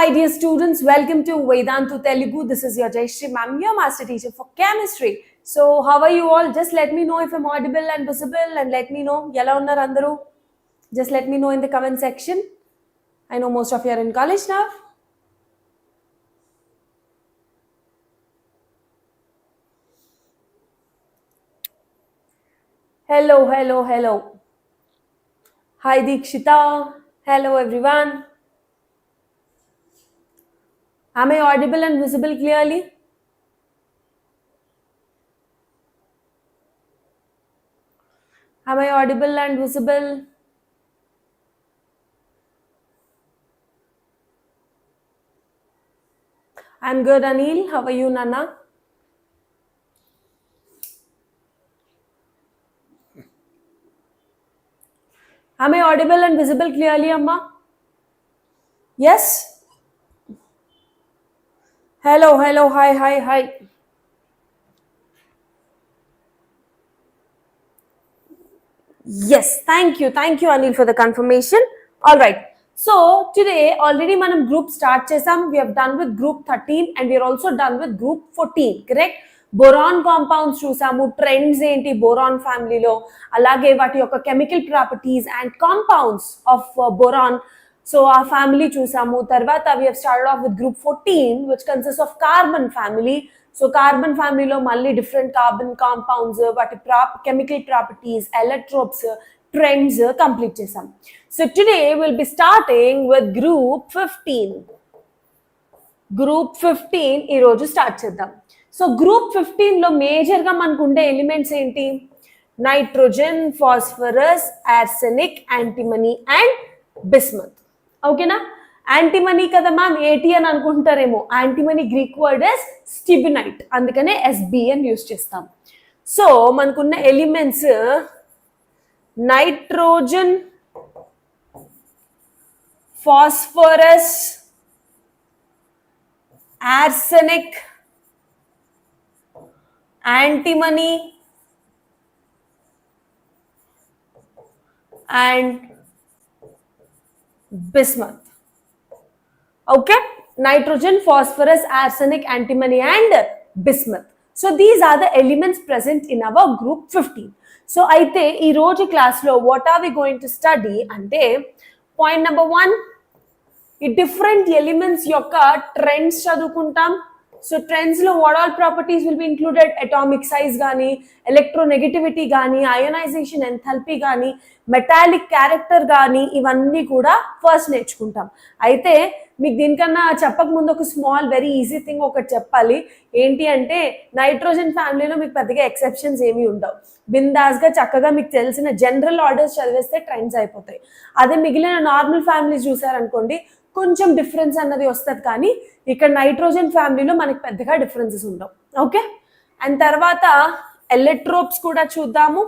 my dear students, welcome to Vedantu Telugu. This is your JEE ma'am, your master teacher for chemistry. So how are you all? Just let me know if I'm audible and visible, and let me know yella unnaru andaru. Just let me know in the comment section. I know most of you are in college now. Hello. Hi Dikshita. Hello everyone. Am I audible and visible clearly? Am I audible and visible? I'm good, Anil. How are you, Nana? Am I audible and visible clearly, Amma? Yes? Hello. Hi. Yes, thank you, Anil, for the confirmation. All right. So today already manam group start chesam. We have done with group 13 and we are also done with group 14. Correct? Boron compounds చూసాము, trends ఏంటి boron ఫ్యామిలీలో, అలాగే వాటి యొక్క chemical properties and compounds of boron. So ఆ family చూసాము. తర్వాత we have started off with group 14 which consists of carbon family. So carbon ఫ్యామిలీలో మళ్ళీ డిఫరెంట్ కార్బన్ కాంపౌండ్స్, వాటి కెమికల్ ప్రాపర్టీస్, ఎలక్ట్రోప్స్, ట్రెండ్స్ కంప్లీట్ చేసాం. So today will be starting with group 15. Group 15 ఈరోజు start చేద్దాం. So group 15 లో major గా మనకు ఉండే ఎలిమెంట్స్ ఏంటి? Nitrogen, phosphorus, arsenic, antimony and bismuth. ఓకేనా? యాంటిమనీ కదా మ్యామ్, ఏటీ అని అనుకుంటారేమో. Antimony Greek word is stibnite, అందుకనే ఎస్బి అని యూజ్ చేస్తాం. సో మనకున్న elements nitrogen, phosphorus, arsenic, antimony and bismuth. Okay, nitrogen, phosphorus, arsenic, antimony and bismuth. So these are the elements present in our group 15. So aithe ee roju class lo what are we going to study ante, point number 1, ee different elements yokka trends chadukuntam. So trends lo what all properties will be included? Atomic size gaani, electronegativity gaani, ionization enthalpy gaani, metallic character gaani, ivanni kuda first నేర్చుకుంటాం. అయితే మీకు దీనికన్నా చెప్పక ముందు ఒక small very easy thing ఒకటి చెప్పాలి. ఏంటి అంటే నైట్రోజన్ ఫ్యామిలీలో మీకు పెద్దగా ఎక్సెప్షన్స్ ఏమీ ఉండవు. బిందాస్గా చక్కగా మీకు తెలిసిన జనరల్ ఆర్డర్స్ చదివేస్తే ట్రెండ్స్ అయిపోతాయి. అదే మిగిలిన నార్మల్ ఫ్యామిలీస్ చూసారనుకోండి కొంచెం డిఫరెన్స్ అన్నది వస్తుంది, కానీ ఇక్కడ నైట్రోజన్ ఫ్యామిలీలో మనకి పెద్దగా డిఫరెన్సెస్ ఉండవు. ఓకే, అండ్ తర్వాత ఎలక్ట్రోప్స్ కూడా చూద్దాము.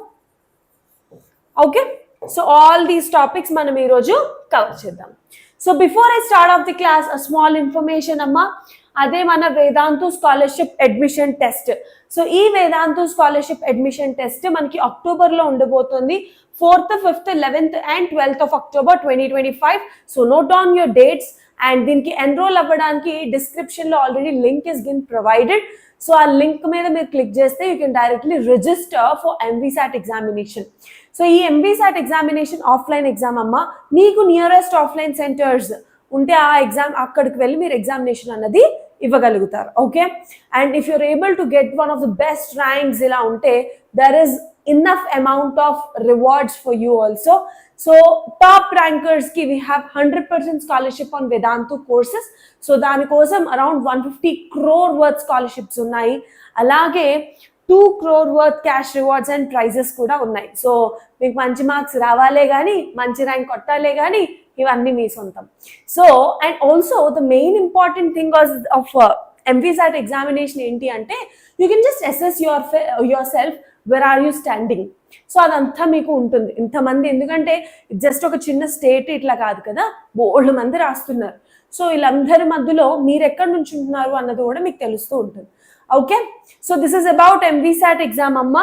Okay, so all these topics మనం ఈరోజు కవర్ చేద్దాం. So before I start of the class a small information అమ్మా, అదే మన Vedantu scholarship admission test. So ఈ వేదాంతు స్కాలర్షిప్ అడ్మిషన్ టెస్ట్ మనకి అక్టోబర్లో ఉండబోతుంది. 4th, 5th, 11th and 12th of October 2025. So note down your dates, and దీనికి enroll అవ్వడానికి డిస్క్రిప్షన్లో already link is been provided. So ఆ లింక్ మీద మీరు క్లిక్ చేస్తే you can directly register for MVSAT examination. So ఈ ఎంవీసాట్ ఎగ్జామినేషన్ ఆఫ్లైన్ ఎగ్జామ్ అమ్మ. మీకు నియరెస్ట్ ఆఫ్లైన్ సెంటర్స్ ఉంటే ఆ ఎగ్జామ్ అక్కడికి వెళ్ళి మీరు ఎగ్జామినేషన్ అన్నది ఇవ్వగలుగుతారు. Okay, and if you're able to get one of the best ranks ఇలా ఉంటే there is enough amount of rewards for you also. So top rankers ki we have 100% scholarship on Vedantu courses. So dani kosam around 150 crore worth scholarships unnai. Alage 2 crore worth cash rewards and prizes kuda unnai. So meeku manchi marks ravale gaani, manchi rank kottale gaani, ivanni mee sontam. So and also the main important thing was of MVSAT examination enti ante you can just assess yourself where are you standing. So అదంతా మీకు ఉంటుంది. ఇంతమంది, ఎందుకంటే just ఒక చిన్న state ఇట్లా కాదు కదా, బోల్డ్ మంది రాస్తున్నారు. సో వీళ్ళందరి మధ్యలో మీరు ఎక్కడి నుంచి ఉంటున్నారు అన్నది కూడా మీకు తెలుస్తూ ఉంటుంది. Okay, so this is about MVSAT exam అమ్మ.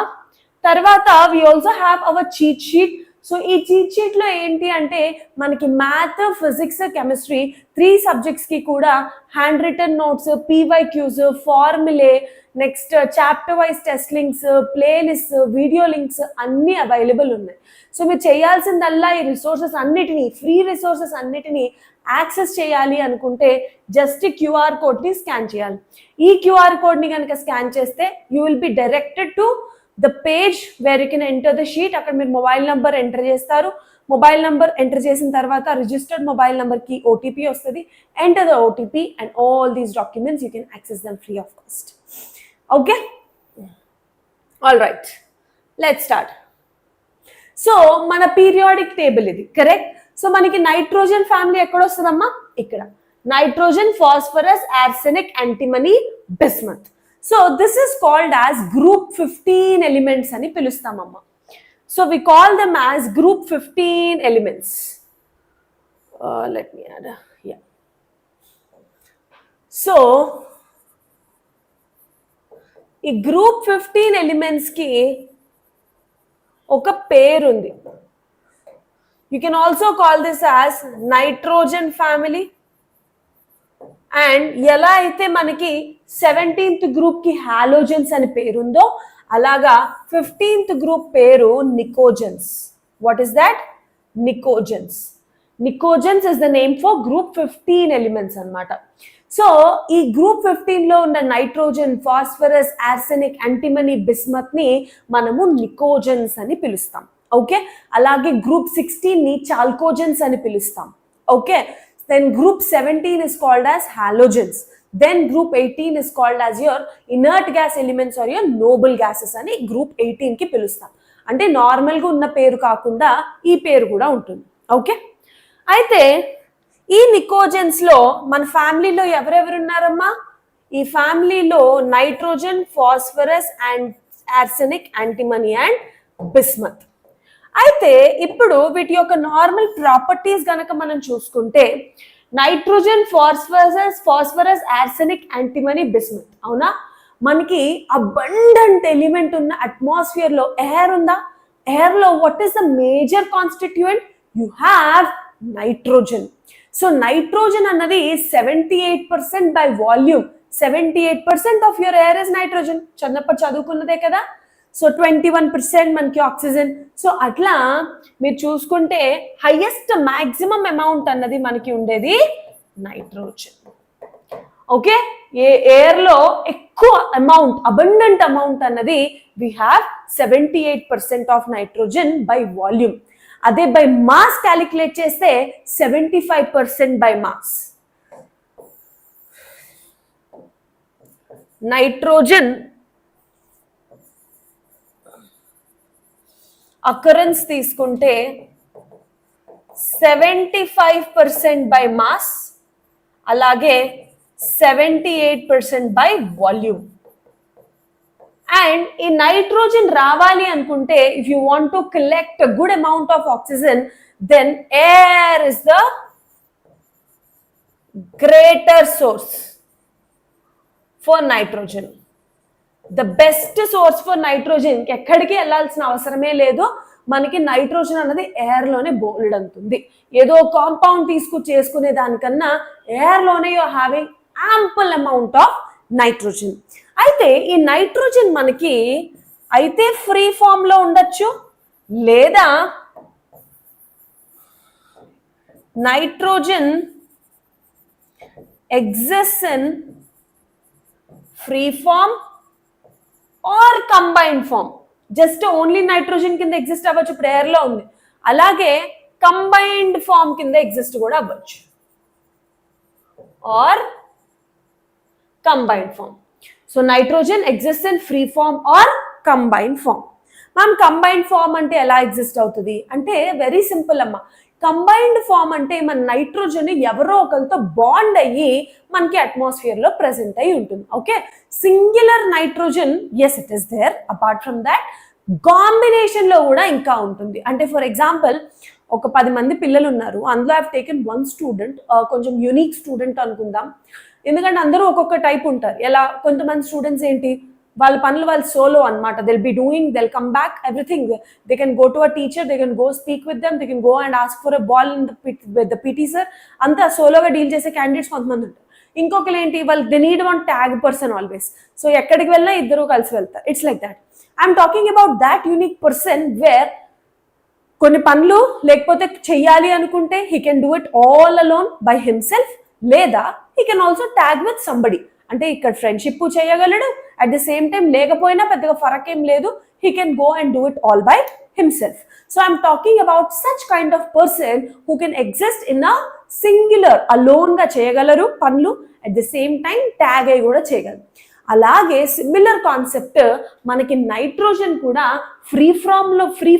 తర్వాత we also have our cheat sheet. So ఈ చీట్ షీట్లో ఏంటి అంటే మనకి మ్యాథ్, ఫిజిక్స్, కెమిస్ట్రీ 3 సబ్జెక్ట్స్కి కూడా hand written notes, PYQs, formulae, next chapter wise test links, playlist, video links అన్నీ అవైలబుల్ ఉన్నాయి. సో మీరు చేయాల్సిందల్లా ఈ రిసోర్సెస్ అన్నిటినీ, ఫ్రీ రిసోర్సెస్ అన్నిటినీ యాక్సెస్ చేయాలి అనుకుంటే జస్ట్ QR కోడ్ని స్కాన్ చేయాలి. ఈ QR కోడ్ని కనుక స్కాన్ చేస్తే you will be directed to the page where you can enter the sheet. అక్కడ మీరు మొబైల్ నెంబర్ ఎంటర్ చేస్తారు. మొబైల్ నెంబర్ ఎంటర్ చేసిన తర్వాత రిజిస్టర్డ్ మొబైల్ నెంబర్కి OTP వస్తుంది. Enter the OTP and all these documents you can access them free of cost. Okay, all right, let's start. So మన periodic table ఇది, correct? So మనకి nitrogen family ఎక్కడ వస్తుందమ్మా? ఇక్కడ. Nitrogen, phosphorus, arsenic, antimony, bismuth. So this is called as group 15 elements అని పిలుస్తామమ్మా. So we call them as group 15 elements. Let me add, yeah. So ఈ group 15 ఎలిమెంట్స్కి ఒక పేరు ఉంది. You can also call this as nitrogen family. And ఎలా అయితే మనకి 17th గ్రూప్కి హాలోజన్స్ అని పేరుందో అలాగా 15th గ్రూప్ పేరు pnictogens. What is that? Pnictogens. Pnictogens is the name for group 15 elements అన్నమాట. సో ఈ గ్రూప్ 15లో ఉన్న నైట్రోజన్, ఫాస్ఫరస్, ఆర్సెనిక్, యాంటిమనీ, బిస్మత్ని మనము నికోజన్స్ అని పిలుస్తాం. ఓకే, అలాగే గ్రూప్ 16ని చాల్కోజన్స్ అని పిలుస్తాం. Okay, then group 17 is called as halogens. Then group 18 is called as your inert gas elements or your noble gases అని group 18 కి పిలుస్తాం. అంటే నార్మల్గా ఉన్న పేరు కాకుండా ఈ పేరు కూడా ఉంటుంది. ఓకే, అయితే ఈ నికోజన్స్లో మన ఫ్యామిలీలో ఎవరెవరు ఉన్నారమ్మా? ఈ ఫ్యామిలీలో nitrogen, phosphorus, and arsenic, antimony and bismuth. అయితే ఇప్పుడు వీటి యొక్క నార్మల్ ప్రాపర్టీస్ గనక మనం చూసుకుంటే nitrogen, phosphorus, arsenic, antimony, bismuth, అవునా? మనకి అబండెంట్ ఎలిమెంట్ ఉన్న అట్మాస్ఫియర్ లో ఎయిర్ ఉందా? ఎయిర్ లో what is the major constituent? You have nitrogen. So nitrogen అన్నది 78% by volume. 78% of your air is nitrogen. చిన్నప్పుడు చదువుకున్నదే కదా. సో 21% మనకి ఆక్సిజన్. సో అట్లా మీరు చూసుకుంటే హైయెస్ట్ మ్యాక్సిమం అమౌంట్ అన్నది మనకి ఉండేది నైట్రోజన్. ఓకే, ఎయిర్లో ఎక్కువ అమౌంట్, అబండెంట్ అమౌంట్ అన్నది we have 78% of nitrogen by volume. అదే బై మాస్ క్యాలిక్యులేట్ చేస్తే 75% బై మాస్. నైట్రోజన్ అకరెన్స్ తీసుకుంటే 75% బై మాస్, అలాగే 78% బై వాల్యూమ్. అండ్ ఈ నైట్రోజన్ రావాలి అనుకుంటే if you want to collect good amount of oxygen then air is the greater source for nitrogen. The best source for nitrogen. ఎక్కడికి వెళ్ళాల్సిన అవసరమే లేదు. మనకి నైట్రోజన్ అన్నది ఎయిర్లోనే బోల్డ్ అంతుంది. ఏదో కాంపౌండ్ చేసుకునే దానికన్నా ఎయిర్లోనే you having ample amount of nitrogen. అయితే ఈ నైట్రోజన్ మనకి అయితే ఫ్రీ ఫామ్ లో ఉండొచ్చు, లేదా nitrogen exists in free form or combined form. Just only nitrogen కింద ఎగ్జిస్ట్ అవ్వచ్చు, ఇప్పుడు ఎయిర్ లో ఉంది. అలాగే కంబైన్డ్ ఫామ్ కింద ఎగ్జిస్ట్ కూడా అవ్వచ్చు, or combined form. So nitrogen exist in free form or combined form. Ma'am combined form అంటే ఎలా ఎగ్జిస్ట్ అవుతుంది అంటే వెరీ సింపుల్ అమ్మా. కంబైన్డ్ ఫామ్ అంటే మన నైట్రోజన్ ఎవరో ఒకరితో బాండ్ అయ్యి మనకి అట్మాస్ఫియర్ లో ప్రెసెంట్ అయి ఉంటుంది. Okay, singular nitrogen as it is there. Apart from that combination లో కూడా ఇంకా ఉంటుంది. అంటే ఫర్ ఎగ్జాంపుల్ ఒక 10 మంది పిల్లలు ఉన్నారు, అందులో ఐ హావ్ టేకెన్ 1 స్టూడెంట్, కొంచెం యూనిక్ స్టూడెంట్ అనుకుందాం. ఎందుకంటే అందరూ ఒక్కొక్క టైప్ ఉంటారు. ఎలా కొంతమంది స్టూడెంట్స్ ఏంటి వాళ్ళ పనులు వాళ్ళు సోలో అనమాట. they'll come back everything. They can go to a teacher, they can go speak with them, they can go and ask for a ball with the PT sir. అంతా సోలోగా డీల్ చేసే candidates కొంతమంది ఉంటారు. ఇంకొకరు ఏంటి, వాళ్ళు they need one tag person always. So ఎక్కడికి వెళ్ళినా ఇద్దరు కలిసి వెళ్తారు. It's like that. I'm talking about that unique person where కొన్ని పనులు లేకపోతే చెయ్యాలి అనుకుంటే he can do it all alone by himself, లేదా he can also tag with somebody. అంటే ఇక్కడ ఫ్రెండ్షిప్ చేయగలడు, అట్ ద సేమ్ టైం లేకపోయినా పెద్దగా ఫరక్ ఏం లేదు, he can go and do it all by himself. So I'm talking about such kind of person who can exist in a singular, alone గా చేయగలరు పనులు, at the same time tag అయి కూడా చేయగలరు. అలాగే సిమిలర్ కాన్సెప్ట్ మనకి nitrogen కూడా free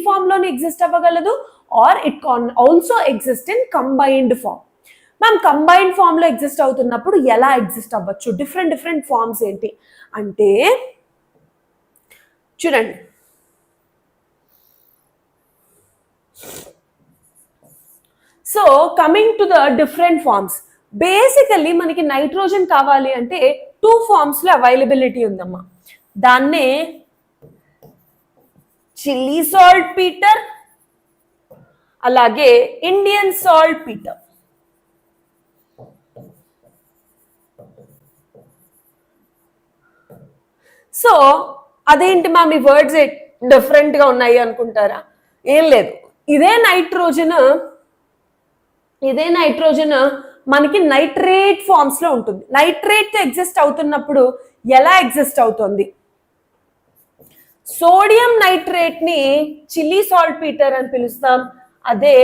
form లోనే ఎగ్జిస్ట్ అవ్వగలదు, or it can also exist in combined form. Ma'am combined form లో ఎగ్జిస్ట్ అవుతున్నప్పుడు ఎలా ఎగ్జిస్ట్ అవ్వచ్చు, డిఫరెంట్ ఫార్మ్స్ ఏంటి అంటే చూడండి. So coming to the different forms, basically మనకి నైట్రోజన్ కావాలి అంటే 2 ఫార్మ్స్ లో అవైలబిలిటీ ఉందమ్మా. దాన్నే చిల్లీ సాల్ట్ పీటర్, అలాగే ఇండియన్ సాల్ట్ పీటర్. సో అదేంటి మ్యామ్ ఈ వర్డ్స్ డిఫరెంట్ గా ఉన్నాయి అనుకుంటారా? ఏం లేదు, ఇదే నైట్రోజన్ మనకి నైట్రేట్ ఫార్మ్స్ లో ఉంటుంది. నైట్రేట్ ఎగ్జిస్ట్ అవుతున్నప్పుడు ఎలా ఎగ్జిస్ట్ అవుతుంది? సోడియం నైట్రేట్ ని చిల్లీ సాల్ట్ పీటర్ అని పిలుస్తాం, అదే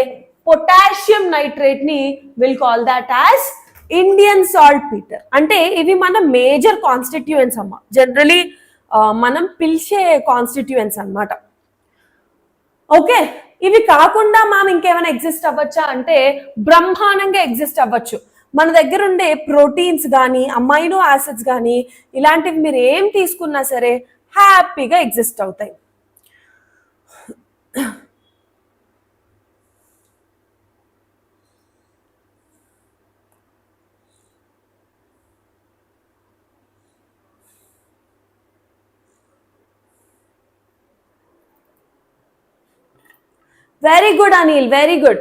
పొటాషియం నైట్రేట్ ని will call that as Indian salt Peter. అంటే ఇవి మన మేజర్ కాన్స్టిట్యూయెంట్స్ అమ్మ, జనరలీ మనం పిలిచే కాన్స్టిట్యూయెంట్స్ అన్నమాట. ఓకే, ఇవి కాకుండా మనం ఇంకేమైనా ఎగ్జిస్ట్ అవ్వచ్చా అంటే బ్రహ్మాండంగా ఎగ్జిస్ట్ అవ్వచ్చు. మన దగ్గర ఉండే ప్రోటీన్స్ కానీ అమైనో యాసిడ్స్ కానీ ఇలాంటివి మీరు ఏం తీసుకున్నా సరే హ్యాపీగా ఎగ్జిస్ట్ అవుతాయి. Very good Anil, very good.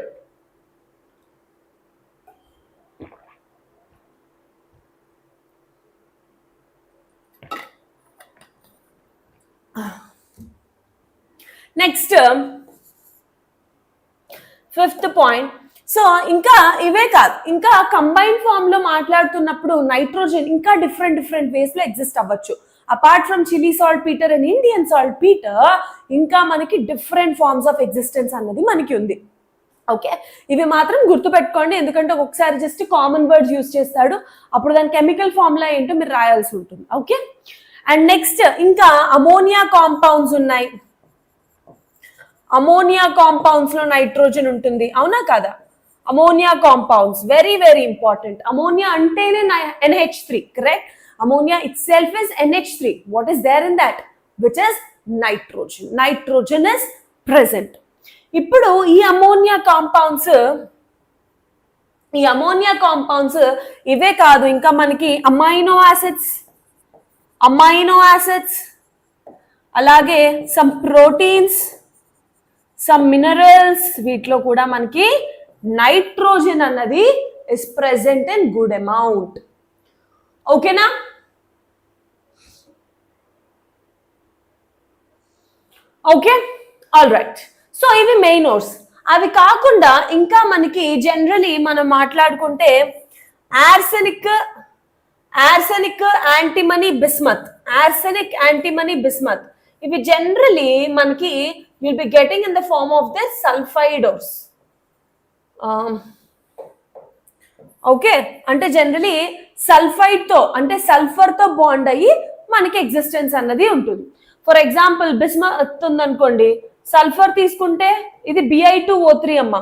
Next 5th point. So ఇంకా ఇవే కాదు, ఇంకా కంబైన్ ఫామ్ లో మాట్లాడుతున్నప్పుడు నైట్రోజన్ ఇంకా డిఫరెంట్ వేస్ లో ఎగ్జిస్ట్ అవ్వచ్చు. Apart from chilli salt Peter and Indian salt Peter ఇంకా మనకి డిఫరెంట్ ఫార్మ్స్ ఆఫ్ ఎగ్జిస్టెన్స్ అన్నది మనకి ఉంది. ఓకే, ఇవి మాత్రం గుర్తుపెట్టుకోండి, ఎందుకంటే ఒకసారి జస్ట్ కామన్ వర్డ్స్ యూజ్ చేస్తాడు, అప్పుడు దాని కెమికల్ ఫార్ములా ఏంటో మీరు రాయాల్సి ఉంటుంది. ఓకే, అండ్ నెక్స్ట్ ఇంకా అమోనియా కాంపౌండ్స్ ఉన్నాయి. అమోనియా కాంపౌండ్స్ లో నైట్రోజన్ ఉంటుంది, అవునా కదా? Ammonia compounds very important. Ammonia అంటేనే NH3, correct? Ammonia itself is NH3. What is there in that? Which is nitrogen. Nitrogen is present. ఇప్పుడు ఈ అమోనియా కాంపౌండ్స్ ఇవే కాదు, ఇంకా మనకి అమైనో యాసిడ్స్ అలాగే సమ్ ప్రోటీన్స్, సమ్ మినరల్స్, వీటిలో కూడా మనకి నైట్రోజన్ అన్నది is present in good amount. Okay? Okay, all right. So ఇవి మెయినోర్స్. అవి కాకుండా ఇంకా మనకి జనరలీ మనం మాట్లాడుకుంటే ఆర్సెనిక్, యాంటిమనీ, బిస్మత్, ఇవి జనరలీ మనకి will be getting in the form of the sulphides. Okay, అంటే జనరలీ సల్ఫైడ్ తో అంటే సల్ఫర్ తో బాండ్ అయ్యి మనకి ఎగ్జిస్టెన్స్ అన్నది ఉంటుంది. ఫర్ ఎగ్జాంపుల్ బిస్మత్ ఉందనుకోండి, సల్ఫర్ తీసుకుంటే ఇది Bi2O3 అమ్మ.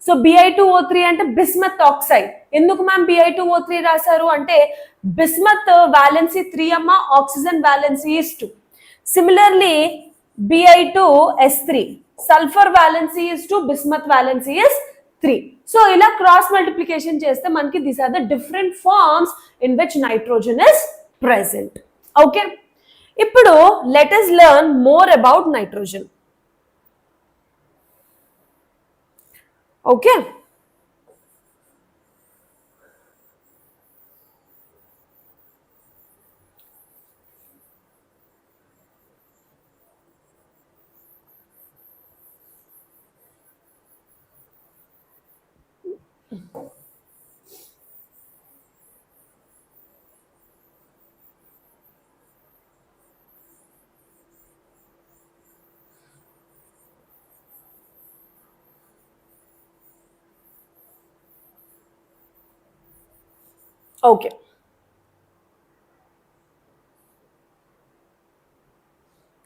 సో Bi2O3 అంటే బిస్మత్ ఆక్సైడ్. ఎందుకు మ్యామ్ Bi2O3 రాశారు అంటే బిస్మత్ వాలెన్సీ 3 అమ్మ, oxygen valency is 2. Similarly Bi2S3, sulphur valency is 2, bismuth valency is 3. So ఇలా క్రాస్ మల్టిప్లికేషన్ చేస్తే మనకి these are the different forms in which nitrogen is present. Okay, ఇప్పుడు let us learn more about nitrogen. Okay. Okay,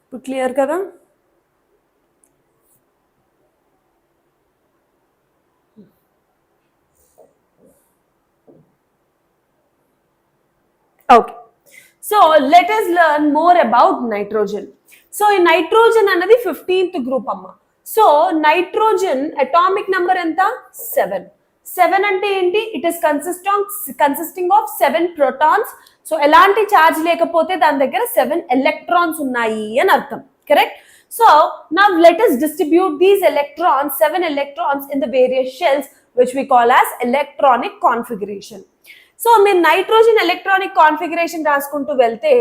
ఇప్పుడు clear కదా? Okay, so let us learn more about nitrogen. So ఈ nitrogen అన్నది 15th group అమ్మ. So nitrogen atomic number ఎంత? 7. 7 అంటే ఏంటి? It is consisting of 7 protons. So ఎలాంటి charge లేకపోతే దాని దగ్గర 7 ఎలక్ట్రాన్స్ ఉన్నాయి అని అర్థం, correct? So now let us distribute these electrons, 7 electrons in the various shells which we call as electronic configuration. So మీరు నైట్రోజన్ ఎలక్ట్రానిక్ కాన్ఫిగరేషన్ రాసుకుంటూ వెళ్తే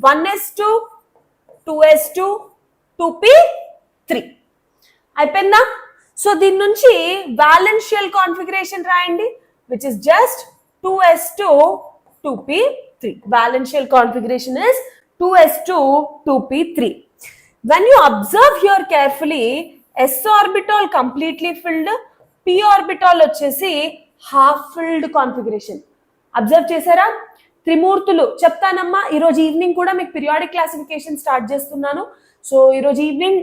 1s2 2s2 2p3 అయిపోయిందా? సో దీని నుంచి బ్యాలెన్స్ షెల్ కాన్ఫిగరేషన్ రాయండి, which is just 2s2 2p3. Valence shell configuration is 2s2 2p3. when you observe here carefully, s orbital completely filled, p orbital వచ్చేసి half filled configuration. Observe చేశారా? త్రిమూర్తులు చెప్తానమ్మా. ఈరోజు evening కూడా మీకు పీరియాడిక్ క్లాసిఫికేషన్ స్టార్ట్ చేస్తున్నాను. So ఈరోజు evening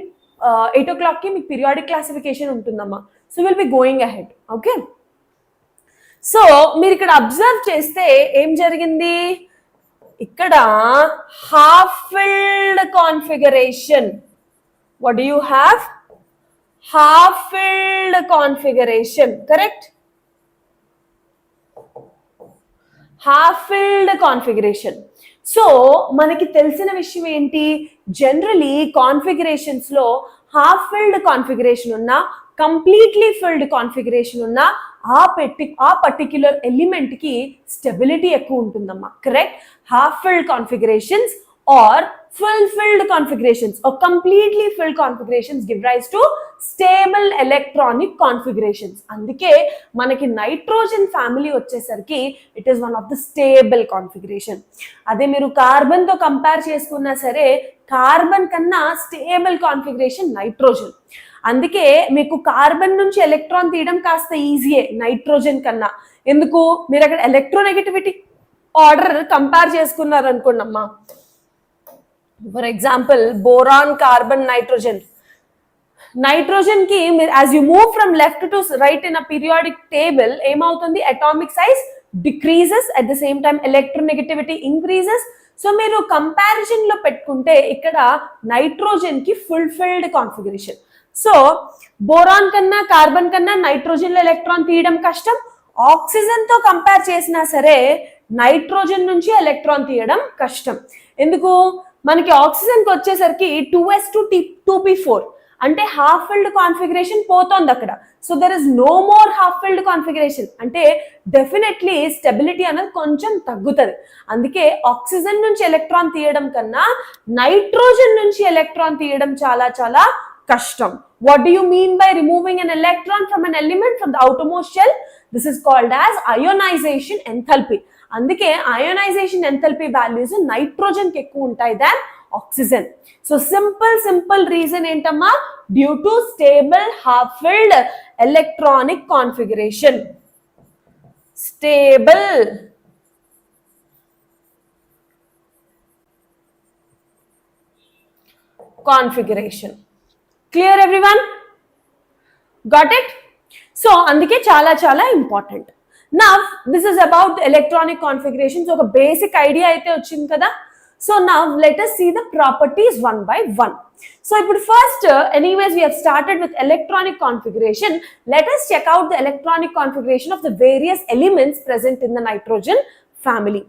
8 o'clock కి మీకు పీరియాడిక్ క్లాసిఫికేషన్ ఉంటుందమ్మా. So will be going ahead. Okay, so మీరు ఇక్కడ అబ్జర్వ్ చేస్తే ఏం జరిగింది? ఇక్కడ half filled configuration. What do you have? Half filled configuration, correct? Half filled configuration. So మనకి తెలిసిన విషయం ఏంటి? జనరలీ కాన్ఫిగరేషన్స్ లో హాఫ్ ఫిల్డ్ కాన్ఫిగరేషన్ ఉన్నా, కంప్లీట్లీ ఫిల్డ్ కాన్ఫిగరేషన్ ఉన్నా ఆ పర్టిక్యులర్ ఎలిమెంట్ కి స్టెబిలిటీ ఎక్కువ ఉంటుందమ్మా, correct? Half filled configurations or full filled configurations or completely filled configurations give rise to stable electronic configurations. అందుకే మనకి నైట్రోజన్ ఫ్యామిలీ వచ్చేసరికి it is one of the stable configuration. అదే మీరు కార్బన్ తో compare చేసుకున్నా సరే కార్బన్ కన్నా స్టేబుల్ కాన్ఫిగరేషన్ నైట్రోజన్. అందుకే మీకు కార్బన్ నుంచి ఎలక్ట్రాన్ తీయడం కాస్త ఈజీయే నైట్రోజన్ కన్నా. ఎందుకు? మీరు అక్కడ ఎలక్ట్రోనెగటివిటీ ఆర్డర్ కంపేర్ చేసుకున్నారు అనుకోండి అమ్మా. For example boron, carbon, nitrogen. Nitrogen కి మీరు as you move from left to right in a periodic table ఏమవుతుంది? Atomic size decreases, at the same time electronegativity increases. So మీరు కంపారిజన్ లో పెట్టుకుంటే ఇక్కడ నైట్రోజన్ కి full filled configuration. So boron కన్నా carbon కన్నా నైట్రోజన్ లో ఎలక్ట్రాన్ తీయడం కష్టం. ఆక్సిజన్ తో కంపేర్ చేసినా సరే నైట్రోజన్ నుంచి ఎలక్ట్రాన్ తీయడం కష్టం. ఎందుకు? మనకి ఆక్సిజన్ కి వచ్చేసరికి 2s2 2p4 అంటే హాఫ్ ఫిల్డ్ కాన్ఫిగరేషన్ పోతోంది అక్కడ. So there is no more half filled configuration. అంటే డెఫినెట్లీ స్టెబిలిటీ అనేది కొంచెం తగ్గుతుంది. అందుకే ఆక్సిజన్ నుంచి ఎలక్ట్రాన్ తీయడం కన్నా నైట్రోజన్ నుంచి ఎలక్ట్రాన్ తీయడం చాలా చాలా కష్టం. What do you mean by removing an electron from an element from the outermost shell? This is called as ionization enthalpy. అందుకే అయోనైజేషన్ ఎంథాల్పీ వాల్యూస్ నైట్రోజన్ కి ఎక్కువ ఉంటాయి than oxygen. So simple reason ఏంటమ్మా? Due to stable half filled electronic configuration. Stable configuration. Clear everyone? Got it? So అందుకే చాలా చాలా important. Now this is about electronic configuration. So ఒక basic idea అయితే వచ్చింది కదా. So now let us see the properties one by one. So ఇప్పుడు first anyways we have started with electronic configuration. Let us check out the electronic configuration of the various elements present in the nitrogen family.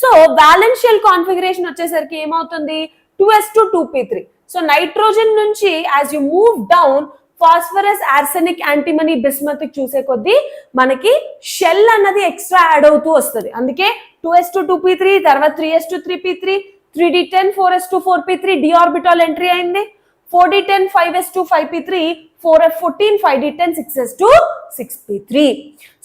So valence shell configuration వచ్చేసరికి ఏమవుతుంది? 2s2 2p3. So nitrogen నుంచి as you move down phosphorus, arsenic, antimony, bismuth చూసే కొద్దీ మనకి shell అన్నది extra add అవుతూ వస్తుంది. అందుకే 2s2 2p3, తర్వాత 3s2 3p3, 3d10 4s2 4p3 d orbital entry అయింది. 4d10 5s2 5p3, 4f14 5d10 6s2 6p3.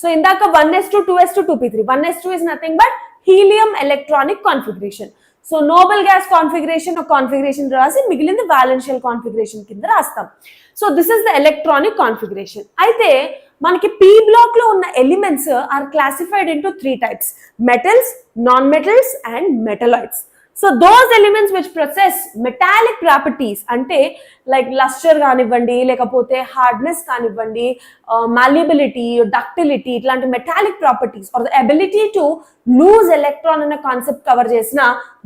So ఇందాక 1s2 2s2 2p3, 1s2 is nothing but helium electronic configuration. So noble gas configuration ఒక configuration రాసి మిగిలింది valence configuration కింద రాస్తాం. So this is the electronic configuration. అయితే మనకి P block లో ఉన్న elements are classified into 3 types: metals, non metals and metalloids. So those elements which possess metallic properties అంటే లైక్ లస్టర్ కానివ్వండి, లేకపోతే హార్డ్నెస్ కానివ్వండి, మాల్యబిలిటీ, డక్టిలిటీ, ఇట్లాంటి metallic properties are the ability to lose electron అనే concept cover చేసిన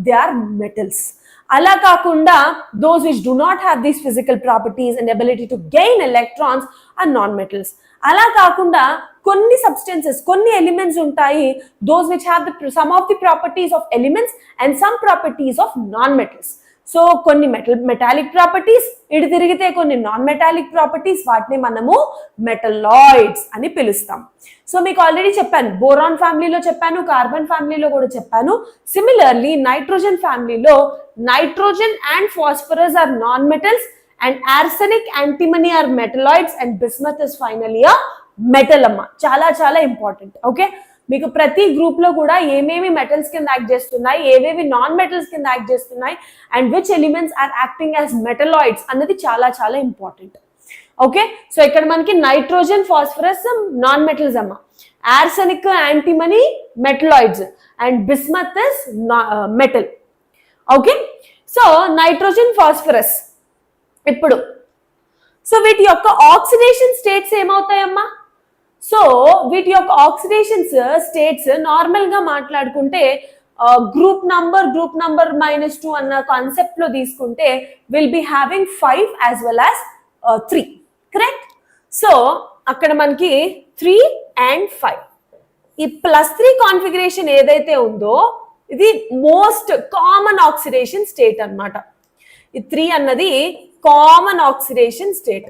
they are metals. అలా కాకుండా those which do not have these physical properties and ability to gain electrons are non-metals. అలా కాకుండా కొన్ని substances, కొన్ని elements ఉంటాయి those which have some of the properties of elements and some properties of non-metals. So కొన్ని metallic properties, ఇటు తిరిగితే కొన్ని non metallic properties, వాటిని మనము మెటలాయిడ్స్ అని పిలుస్తాం. సో మీకు ఆల్రెడీ చెప్పాను, బోరాన్ ఫ్యామిలీలో చెప్పాను, కార్బన్ ఫ్యామిలీలో కూడా చెప్పాను. సిమిలర్లీ నైట్రోజన్ ఫ్యామిలీలో nitrogen and phosphorus are non metals and arsenic, antimony are metalloids and bismuth is finally a metal అమ్మ. చాలా చాలా ఇంపార్టెంట్. ఓకే, మీకు ప్రతి గ్రూప్ లో కూడా ఏమేమి మెటల్స్ కింద యాక్ట్ చేస్తున్నాయి, ఏవేవి నాన్ మెటల్స్ కింద యాక్ట్ చేస్తున్నాయి and which elements are acting as metalloids అన్నది చాలా చాలా ఇంపార్టెంట్. ఓకే, సో ఇక్కడ మనకి నైట్రోజన్, ఫాస్ఫరస్ నాన్ మెటల్స్ అమ్మ, arsenic, antimony metalloids and bismuth is metal. Okay, so nitrogen, phosphorus ఇప్పుడు సో వీటి యొక్క ఆక్సిడేషన్ స్టేట్స్ ఏమవుతాయమ్మా? సో వీటి యొక్క ఆక్సిడేషన్ స్టేట్స్ నార్మల్ గా మాట్లాడుకుంటే గ్రూప్ నంబర్ -2 అన్న కాన్సెప్ట్ లో తీసుకుంటే will be having 5 as well as 3. Correct? So అక్కడ మనకి 3 and 5 ఈ +3 కాన్ఫిగరేషన్ ఏదైతే ఉందో ఇది మోస్ట్ కామన్ ఆక్సిడేషన్ స్టేట్ అన్నమాట. ఈ 3 అన్నది కామన్ ఆక్సిడేషన్ స్టేట్.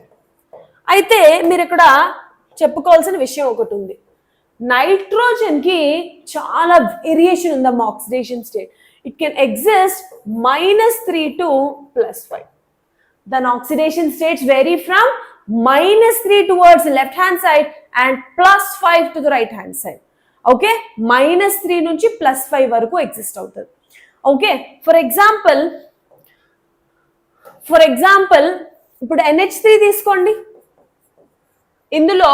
అయితే మీరు ఇక్కడ చెప్పుకోవాల్సిన విషయం ఒకటి ఉంది, నైట్రోజన్ కి చాలా వేరియేషన్ ఉందమ్మా oxidation state. It can exist -3 to +5. Then oxidation states vary from -3 towards left hand side and +5 to the right hand side. Okay, -3 నుంచి +5 వరకు ఎగ్జిస్ట్ అవుతుంది. ఓకే, ఫర్ ఎగ్జాంపుల్ ఇప్పుడు NH3 తీసుకోండి. ఇందులో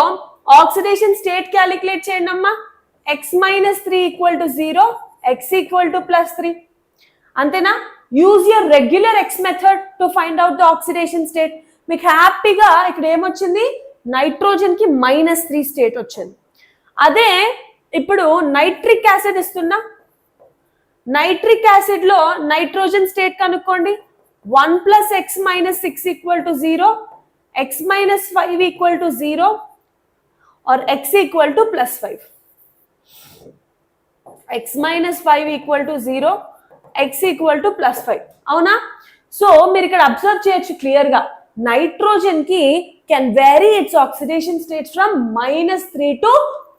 ఆక్సిడేషన్ స్టేట్ క్యాలిక్యులేట్ చేయండి అమ్మా. x-3 = 0, x = +3. అంతేనా? Use your regular x method to find out the oxidation state. మీకు హ్యాపీగా ఇక్కడ ఏమొచ్చింది, నైట్రోజన్ కి -3 స్టేట్ వచ్చింది. అదే ఇప్పుడు నైట్రిక్ యాసిడ్ ఇస్తున్నా, నైట్రిక్ యాసిడ్ లో నైట్రోజన్ స్టేట్ కనుక్కోండి. 1 + x - 6 = 0, x - 5 = 0 or x = +5. x - 5 = 0, x = +5. అవునా? సో మీరు ఇక్కడ అబ్జర్వ్ చేయొచ్చు క్లియర్ గా, నైట్రోజన్ కి can vary its oxidation states from -3 to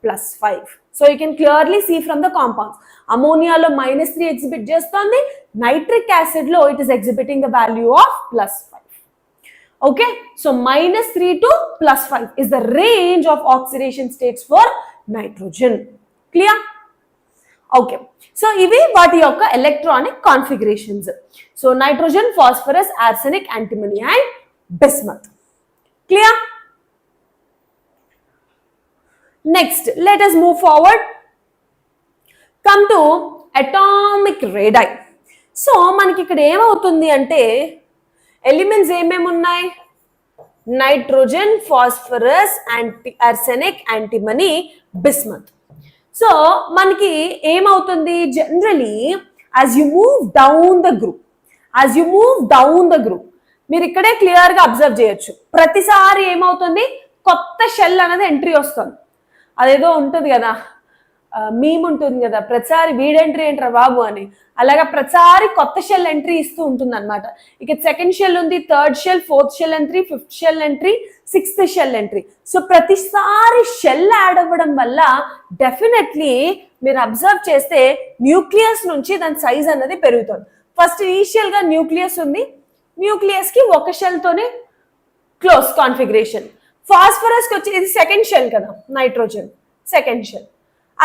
+5. So you can clearly see from the compounds. అమోనియాలో -3 ఎగ్జిబిట్ చేస్తుంది, నైట్రిక్ యాసిడ్ లో it is exhibiting the value of +5. Okay, so -3 to +5 is the range of oxidation states for nitrogen. Clear? Okay, so ivi vaati yokka electronic configurations. So nitrogen, phosphorus, arsenic, antimony and bismuth. Clear? Next, let us move forward. Come to atomic radii. So manaki ikkada em avutundi ante elements ఏమేమి ఉన్నాయి, nitrogen, phosphorus, arsenic, antimony, bismuth. So మనకి ఏమవుతుంది, generally as you move down the group మీరు ఇక్కడే clear గా observe చేయొచ్చు, ప్రతిసారి ఏమవుతుంది, కొత్త షెల్ అనేది ఎంట్రీ వస్తుంది. అదేదో ఉంటుంది కదా, మీమ్ ఉంటుంది కదా, ప్రతిసారి వీడ్ ఎంట్రీ ఏంట్రా బాబు అని, అలాగా ప్రతిసారి కొత్త షెల్ ఎంట్రీ ఇస్తూ ఉంటుంది అనమాట. ఇక సెకండ్ షెల్ ఉంది, third shell, fourth shell entry, fifth shell entry, sixth shell entry. So ప్రతిసారి షెల్ యాడ్ అవ్వడం వల్ల డెఫినెట్లీ మీరు అబ్జర్వ్ చేస్తే న్యూక్లియస్ నుంచి దాని సైజ్ అనేది పెరుగుతుంది. ఫస్ట్ ఇనిషియల్ గా న్యూక్లియస్ ఉంది, న్యూక్లియస్ కి ఒక షెల్ తోనే క్లోజ్ కాన్ఫిగరేషన్. ఫాస్ఫరస్ కి వచ్చి ఇది సెకండ్ షెల్ కదా, నైట్రోజన్ సెకండ్ షెల్.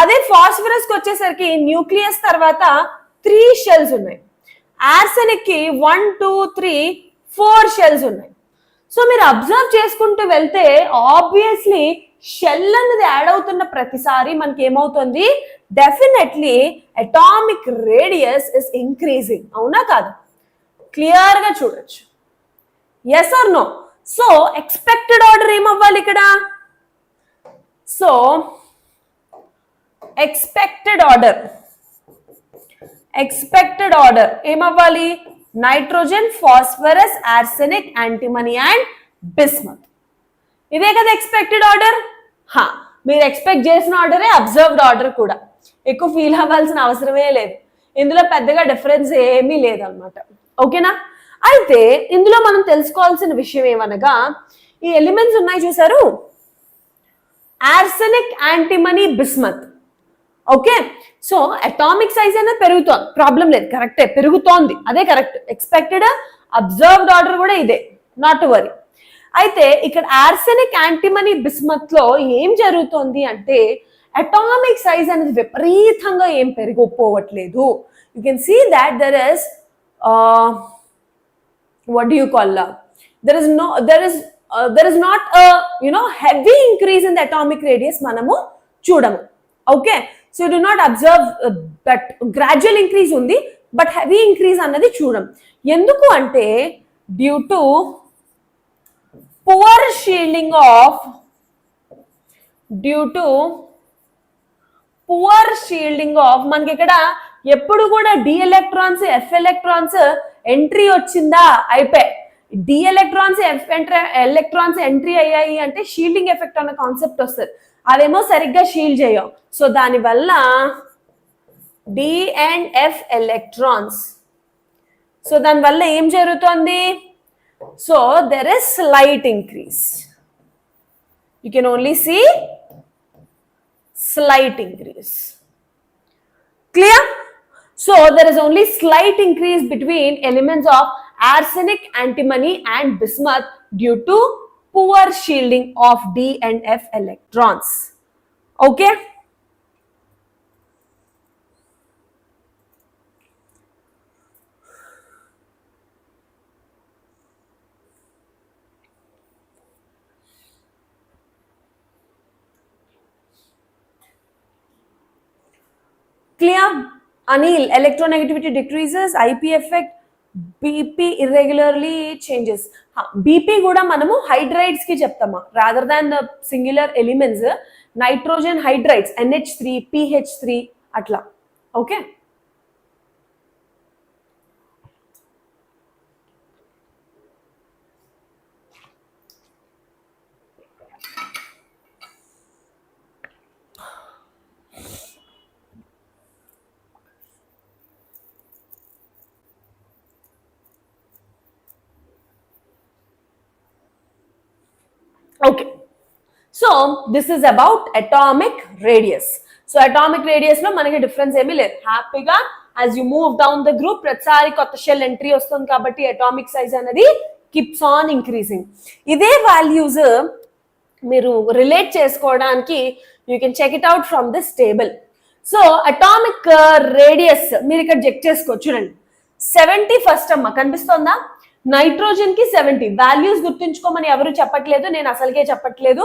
అదే ఫాస్ఫరస్ కి వచ్చేసరికి న్యూక్లియస్ తర్వాత 3 షెల్స్ ఉన్నాయి. ఆర్సెనిక్ కి 1 2 3 4 షెల్స్ ఉన్నాయి. సో మీరు అబ్జర్వ్ చేసుకుంటూ వెళ్తే ఆబ్వియస్లీ షెల్ అనేది యాడ్ అవుతున్న ప్రతిసారి మనకి ఏమవుతుంది, definitely atomic radius is increasing. అవునా కాదు? క్లియర్ గా చూడొచ్చు. Yes or no? So expected order ఏమవ్వాలి ఇక్కడ? సో ఎక్స్పెక్టెడ్ ఆర్డర్ ఏమవ్వాలి? Nitrogen, phosphorus, arsenic, antimony and bismuth. ఇదే కదా ఎక్స్పెక్టెడ్ ఆర్డర్. మీరు ఎక్స్పెక్ట్ చేసిన ఆర్డరే అబ్జర్వ్డ్ ఆర్డర్ కూడా. ఎక్కువ ఫీల్ అవ్వాల్సిన అవసరమే లేదు, ఇందులో పెద్దగా డిఫరెన్స్ ఏమీ లేదన్నమాట. ఓకేనా? అయితే ఇందులో మనం తెలుసుకోవాల్సిన విషయం ఏమనగా, ఈ ఎలిమెంట్స్ ఉన్నాయి చూసారు, arsenic, antimony, bismuth. Okay, so atomic size అనేది పెరుగుతోంది, ప్రాబ్లం లేదు, కరెక్టే, పెరుగుతోంది, అదే కరెక్ట్. ఎక్స్పెక్టెడ్ అబ్జర్వ్డ్ ఆర్డర్ కూడా ఇదే, నాట్ టు వరీ. అయితే ఇక్కడ ఆర్సెనిక్, యాంటిమనీ, బిస్మత్ లో ఏం జరుగుతోంది అంటే అటామిక్ సైజ్ అనేది విపరీతంగా ఏం పెరిగిపోవట్లేదు. You can see that there is what do you call, there is not a heavy increase in the atomic radius manamu chudamu. Okay, so you do not observe that gradual increase undi, but heavy increase annadi chudam. Enduku ante due to poor shielding of మనకి ఇక్కడ ఎప్పుడు కూడా D electrons, F electrons entry వచ్చిందా అయిపోయి, D electrons, F electrons entry అయ్యాయి అంటే shielding effect అన్న concept వస్తుంది. అదేమో సరిగ్గా షీల్డ్ చేయం. సో దానివల్ల D and F electrons, so దానివల్ల ఏం జరుగుతుంది? So there is slight increase. You can only see slight increase. Clear? So there is only slight increase between elements of arsenic, antimony and bismuth due to poor shielding of D and F electrons. Okay? Clear? Anil, electronegativity decreases, IP effect, BP irregularly changes. BP kuda manamu hydrides ki cheptama rather than the singular elements, nitrogen hydrides, NH3, PH3 atla. Okay? Okay, so this is about atomic radius. So atomic radius lo manaki difference emi ledhu, happy ga as you move down the group ప్రతిసారి కొత్త shell entry వస్తుంది కాబట్టి atomic size అనేది keeps on increasing. ఇదే values మీరు relate చేసుకోవడానికి you can check it out from this table. So atomic radius మీరు ఇక్కడ చెక్ చేసుకోవచ్చు. చూడండి 70 ఫస్ట్ అమ్మ కనిపిస్తుందా? నైట్రోజన్ కి 70. వాల్యూస్ గుర్తుంచుకోమని ఎవరు చెప్పట్లేదు, నేను అసలుకే చెప్పట్లేదు,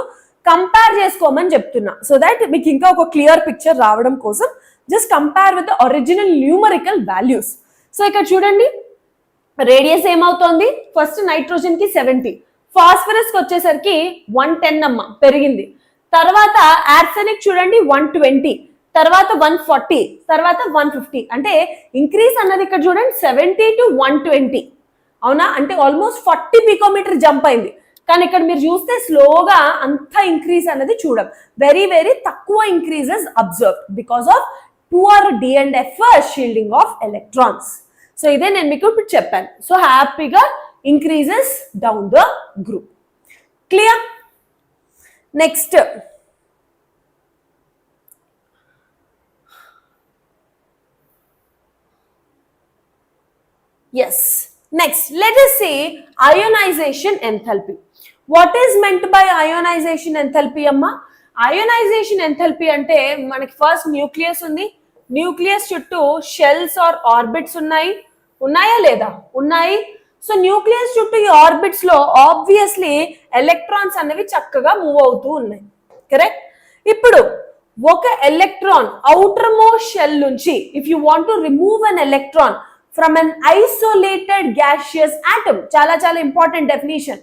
కంపేర్ చేసుకోమని చెప్తున్నా. సో దట్ మీకు ఇంకా ఒక క్లియర్ పిక్చర్ రావడం కోసం just compare with the original numerical values. So ఇక్కడ చూడండి రేడియస్ ఏమవుతోంది, ఫస్ట్ నైట్రోజన్ కి 70, ఫాస్ఫరస్ కి వచ్చేసరికి 110 అమ్మ పెరిగింది, తర్వాత ఆర్సెనిక్ చూడండి 120, తర్వాత 140, తర్వాత 150. అంటే ఇంక్రీజ్ అన్నది ఇక్కడ చూడండి 70 to 120. అవునా? అంటే ఆల్మోస్ట్ 40 పికోమీటర్ జంప్ అయింది. కానీ ఇక్కడ మీరు చూస్తే స్లోగా అంత ఇంక్రీజ్ అనేది చూడం, వెరీ వెరీ తక్కువ increases observe because of poor D&F shielding of electrons. So ఇదే నేను మీకు ఇప్పుడు చెప్పాను. సో హ్యాపీగా increases down the group. Clear? Next yes, next let us see ionization enthalpy. What is meant by ionization enthalpy amma? Ionization enthalpy ante manaki first nucleus undi, nucleus chuttu shells or orbits unnaya leda unnayi. So nucleus chuttu ee orbits lo obviously electrons అనేవి చక్కగా move అవుతూ ఉన్నాయి, correct? ఇప్పుడు ఒక electron outer most shell నుంచి if you want to remove an electron from an isolated gaseous atom, చాలా చాలా important definition.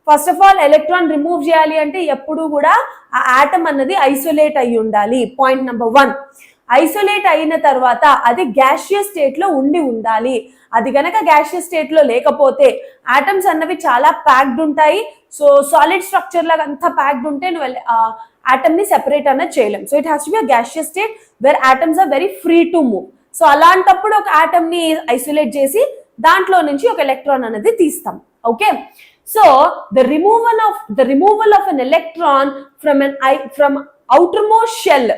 First of all electron remove చేయాలి అంటే ఎప్పుడు కూడా ఆ ఆటమ్ అన్నది ఐసోలేట్ అయి ఉండాలి. పాయింట్ నెంబర్ 1, ఐసోలేట్ అయిన తర్వాత అది గ్యాషియస్ స్టేట్ లో ఉండాలి. అది గనక గ్యాషియస్ స్టేట్ లో లేకపోతే ఆటమ్స్ అన్నవి చాలా ప్యాక్డ్ ఉంటాయి. సో సాలిడ్ స్ట్రక్చర్ లాగా అంతా ప్యాక్డ్ ఉంటే నువ్వు ఆటమ్ ని సెపరేట్ అన్నది చేయలేం. So it has to be a gaseous state where atoms are very free to move. So అలాంటప్పుడు ఒక ఆటమ్ ని ఐసోలేట్ చేసి దాంట్లో నుంచి ఒక ఎలక్ట్రాన్ అనేది తీస్తాం. Okay, so the removal of an electron from outermost shell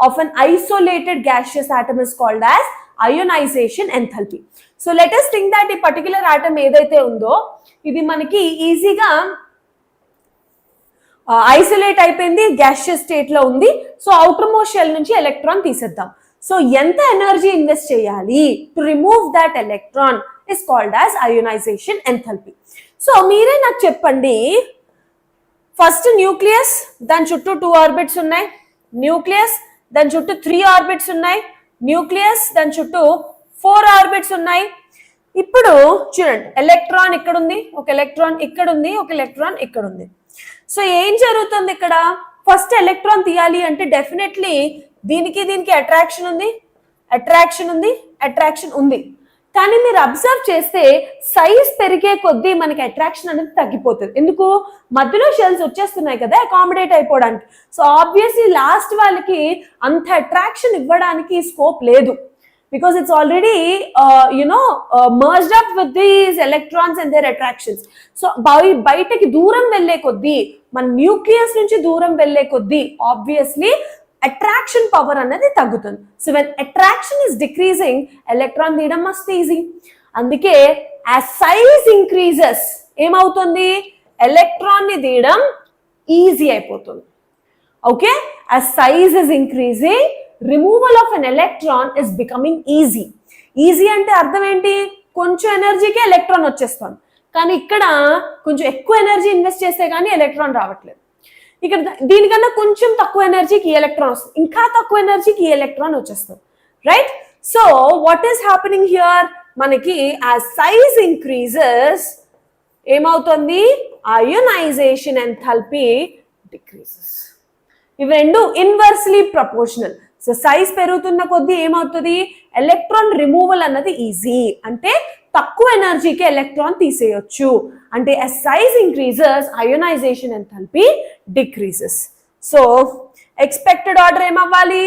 of an isolated gaseous atom is called as ionization enthalpy. So let us think that ఈ పర్టికులర్ atom ఏదైతే ఉందో ఇది మనకి ఈజీగా ఐసోలేట్ అయిపోయింది, గ్యాషియస్ స్టేట్ లో ఉంది. సో outermost shell నుంచి ఎలక్ట్రాన్ తీసేద్దాం. సో ఎంత ఎనర్జీ ఇన్వెస్ట్ చేయాలి to remove that electron is called as ionization enthalpy. So మీరే నాకు చెప్పండి, ఫస్ట్ న్యూక్లియస్ దాని చుట్టూ 2 ఆర్బిట్స్ ఉన్నాయి, న్యూక్లియస్ దాని చుట్టూ 3 ఆర్బిట్స్ ఉన్నాయి, న్యూక్లియస్ దాని చుట్టూ 4 ఆర్బిట్స్ ఉన్నాయి. ఇప్పుడు చూడండి, ఎలక్ట్రాన్ ఇక్కడ ఉంది, ఒక ఎలక్ట్రాన్ ఇక్కడ ఉంది, ఒక ఎలక్ట్రాన్ ఇక్కడ ఉంది. సో ఏం జరుగుతుంది ఇక్కడ? ఫస్ట్ ఎలక్ట్రాన్ తీయాలి అంటే డెఫినెట్లీ దీనికి అట్రాక్షన్ ఉంది. కానీ మీరు అబ్జర్వ్ చేస్తే సైజ్ పెరిగే కొద్దీ మనకి అట్రాక్షన్ అనేది తగ్గిపోతుంది. ఎందుకు? మధ్యలో షెల్స్ వచ్చేస్తున్నాయి కదా అకామిడేట్ అయిపోవడానికి. సో ఆబ్వియస్లీ లాస్ట్ వాళ్ళకి అంత అట్రాక్షన్ ఇవ్వడానికి స్కోప్ లేదు, because it's already merged up with these electrons and their attractions. So బయటకి దూరం వెళ్ళే కొద్దీ, మన న్యూక్లియస్ నుంచి దూరం వెళ్ళే కొద్దీ obviously attraction power అనేది తగ్గుతుంది. So when attraction is decreasing, electron తీయడం మస్త్ ఈజీ. అందుకే as size increases ఏమవుతుంది? ఎలక్ట్రాన్ ని తీయడం ఈజీ అయిపోతుంది. Okay, as size is increasing, removal of an electron is becoming easy. Easy అంటే అర్థం ఏంటి? కొంచెం ఎనర్జీకి ఎలక్ట్రాన్ వచ్చేస్తుంది. కానీ ఇక్కడ కొంచెం ఎక్కువ ఎనర్జీ ఇన్వెస్ట్ చేస్తే కానీ ఎలక్ట్రాన్ రావట్లేదు. ఇక్కడ దీనికన్నా కొంచెం తక్కువ ఎనర్జీకి ఎలక్ట్రాన్ వస్తుంది, ఇంకా తక్కువ ఎనర్జీకి ఎలక్ట్రాన్ వచ్చేస్తుంది, right? So what is happening here? మనకి యాజ్ సైజ్ ఇంక్రీజెస్ ఏమవుతుంది? Ionization enthalpy decreases. ఇవి రెండు ఇన్వర్స్లీ ప్రపోర్షనల్. సో సైజ్ పెరుగుతున్న కొద్దీ ఏమవుతుంది? ఎలక్ట్రాన్ రిమూవల్ అన్నది ఈజీ, అంటే తక్కువ ఎనర్జీకి ఎలక్ట్రాన్ తీసేయొచ్చు. అంటే as size increases, ionization enthalpy decreases. So expected order ఏమవ్వాలి?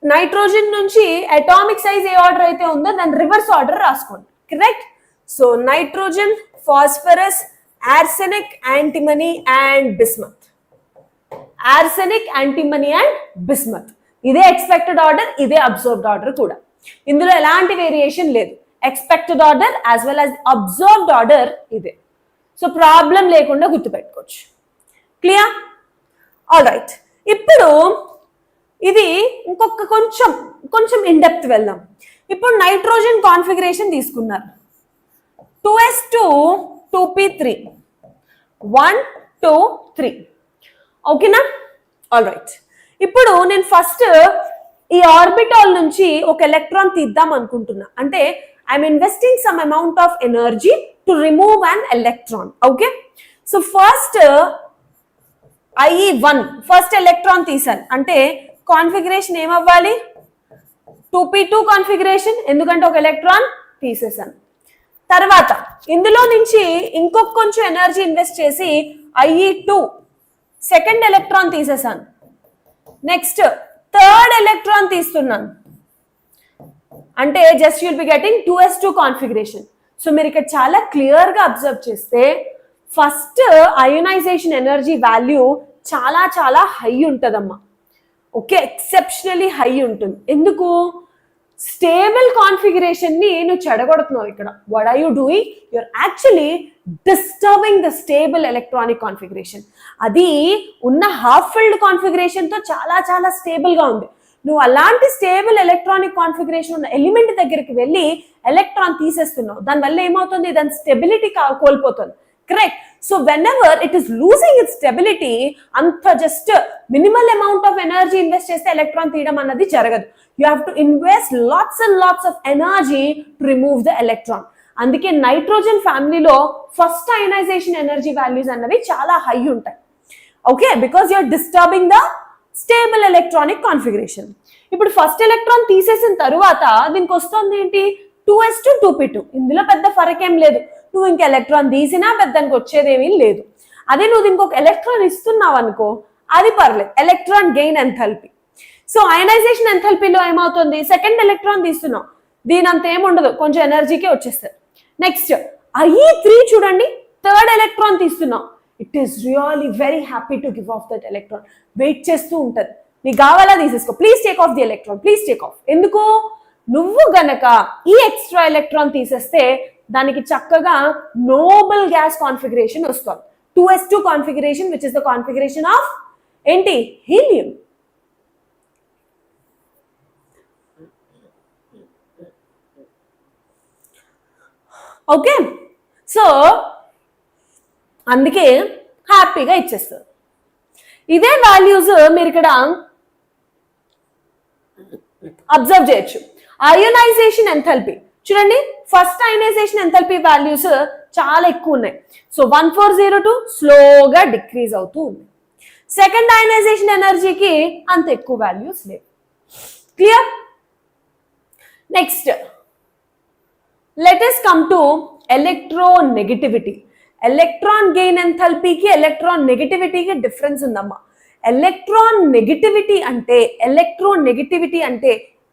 నైట్రోజన్ నుంచి అటామిక్ సైజ్ ఏ ఆర్డర్ అయితే ఉందో దాని రివర్స్ ఆర్డర్ రాసుకోండి, correct? So nitrogen, phosphorus, arsenic, antimony and bismuth. Arsenic, antimony and bismuth, ఇదే ఎక్స్పెక్టెడ్ ఆర్డర్, ఇదే అబ్జర్వ్డ్ ఆర్డర్ కూడా. ఇందులో ఎలాంటి వేరియేషన్ లేదు. Expected order as well as observed order ఇదే. సో ప్రాబ్లం లేకుండా గుర్తుపెట్టుకోవచ్చు. క్లియర్? All right. ఇప్పుడు ఇది ఇంకొక కొంచెం ఇన్ డెప్త్ వెళ్దాం. ఇప్పుడు నైట్రోజన్ కాన్ఫిగరేషన్ తీసుకున్నారు, 2s2 2p3 1 2 3. ఓకేనా? All right. ఇప్పుడు నేను ఫస్ట్ ఈ ఆర్బిటాల్ నుంచి ఒక ఎలక్ట్రాన్ తీద్దాం అనుకుంటున్నా. అంటే I'm investing some amount of energy to remove an electron. Okay, so first IE1 first electron తీసాను అంటే కాన్ఫిగరేషన్ ఏమవ్వాలి? 2p2 కాన్ఫిగరేషన్, ఎందుకంటే ఒక ఎలక్ట్రాన్ తీసేసాను. తర్వాత ఇందులో నుంచి ఇంకొక కొంచెం ఎనర్జీ ఇన్వెస్ట్ చేసి IE2 సెకండ్ ఎలక్ట్రాన్ తీసేసాను. నెక్స్ట్ థర్డ్ ఎలక్ట్రాన్ తీస్తున్నాను అంటే just you'll be getting 2s2 configuration. So మీరు ఇక్కడ చాలా క్లియర్ గా అబ్జర్వ్ చేస్తే ఫస్ట్ అయోనైజేషన్ ఎనర్జీ వాల్యూ చాలా చాలా హై ఉంటుందమ్మా. ఓకే, ఎక్సెప్షనలీ హై ఉంటుంది. ఎందుకు? స్టేబుల్ కాన్ఫిగరేషన్ ని నువ్వు చెడగొడుతున్నావు ఇక్కడ. What are you doing? You're actually disturbing the stable electronic configuration. అది ఉన్న హాఫ్ ఫిల్డ్ కాన్ఫిగరేషన్ తో చాలా చాలా స్టేబుల్ గా ఉంది. నువ్వు అలాంటి స్టేబుల్ ఎలక్ట్రానిక్ కాన్ఫిగరేషన్ ఉన్న ఎలిమెంట్ దగ్గరికి వెళ్ళి ఎలక్ట్రాన్ తీసేస్తున్నావు. దానివల్ల ఏమవుతుంది? దాని స్టెబిలిటీ కోల్పోతుంది. Correct. So whenever it is losing its stability, అంత just minimal amount of energy invest చేస్తే ఎలక్ట్రాన్ తీయడం అన్నది జరగదు. You have to invest lots and lots of energy to remove the electron. అందుకే నైట్రోజన్ ఫ్యామిలీలో first ionization energy values అన్నవి చాలా high ఉంటాయి. Okay, because you're disturbing the stable electronic configuration. ఇప్పుడు ఫస్ట్ ఎలక్ట్రాన్ తీసేసిన తరువాత దీనికి వస్తుంది ఏంటి? 2s2 2p2. ఇందులో పెద్ద ఫరక్ ఏం లేదు. నువ్వు ఇంక ఎలక్ట్రాన్ తీసినా పెద్దానికి వచ్చేదేమీ లేదు. అదే నువ్వు ఇంకొక ఎలక్ట్రాన్ ఇస్తున్నావు అనుకో, అది పర్లేదు. Electron gain enthalpy. So ionization ఎంథాల్పీలో ఏమవుతుంది? సెకండ్ ఎలక్ట్రాన్ తీస్తున్నావు, దీని అంత ఏముండదు, కొంచెం ఎనర్జీకే వచ్చేస్తారు. నెక్స్ట్ IE3 చూడండి, థర్డ్ ఎలక్ట్రాన్ తీస్తున్నావు. It is really very happy to give off that electron. Wait చేస్తూ ఉంటుంది, నీకు కావాలా తీసేసుకో, please take off the electron, please take off. ఎందుకు? నువ్వు గనక ఈ ఎక్స్ట్రా ఎలక్ట్రాన్ తీసేస్తే దానికి చక్కగా నోబుల్ గ్యాస్ కాన్ఫిగరేషన్ వస్తుంది. 2s2 configuration, which is the configuration of ఏంటి? హీలియం. ఓకే, సో అందుకే హ్యాపీగా ఇచ్చేస్తారు. ఇదే వాల్యూస్ మీరు ఇక్కడ అబ్జర్వ్ చేయొచ్చు. అయోనైజేషన్ ఎంథాల్పీ చూడండి, ఫస్ట్ అయోనైజేషన్ ఎంథాల్పీ వాల్యూస్ చాలా ఎక్కువ ఉన్నాయి. సో 1402 స్లోగా డిక్రీజ్ అవుతూ ఉంది. సెకండ్ అయోనైజేషన్ ఎనర్జీకి అంత ఎక్కువ వాల్యూస్ లేవు. Clear? Next let us come to electronegativity. Electron gain ఎంథాల్పీకి ఎలక్ట్రాన్ నెగటివిటీకి డిఫరెన్స్ ఉందమ్మా. ఎలక్ట్రోనెగటివిటీ అంటే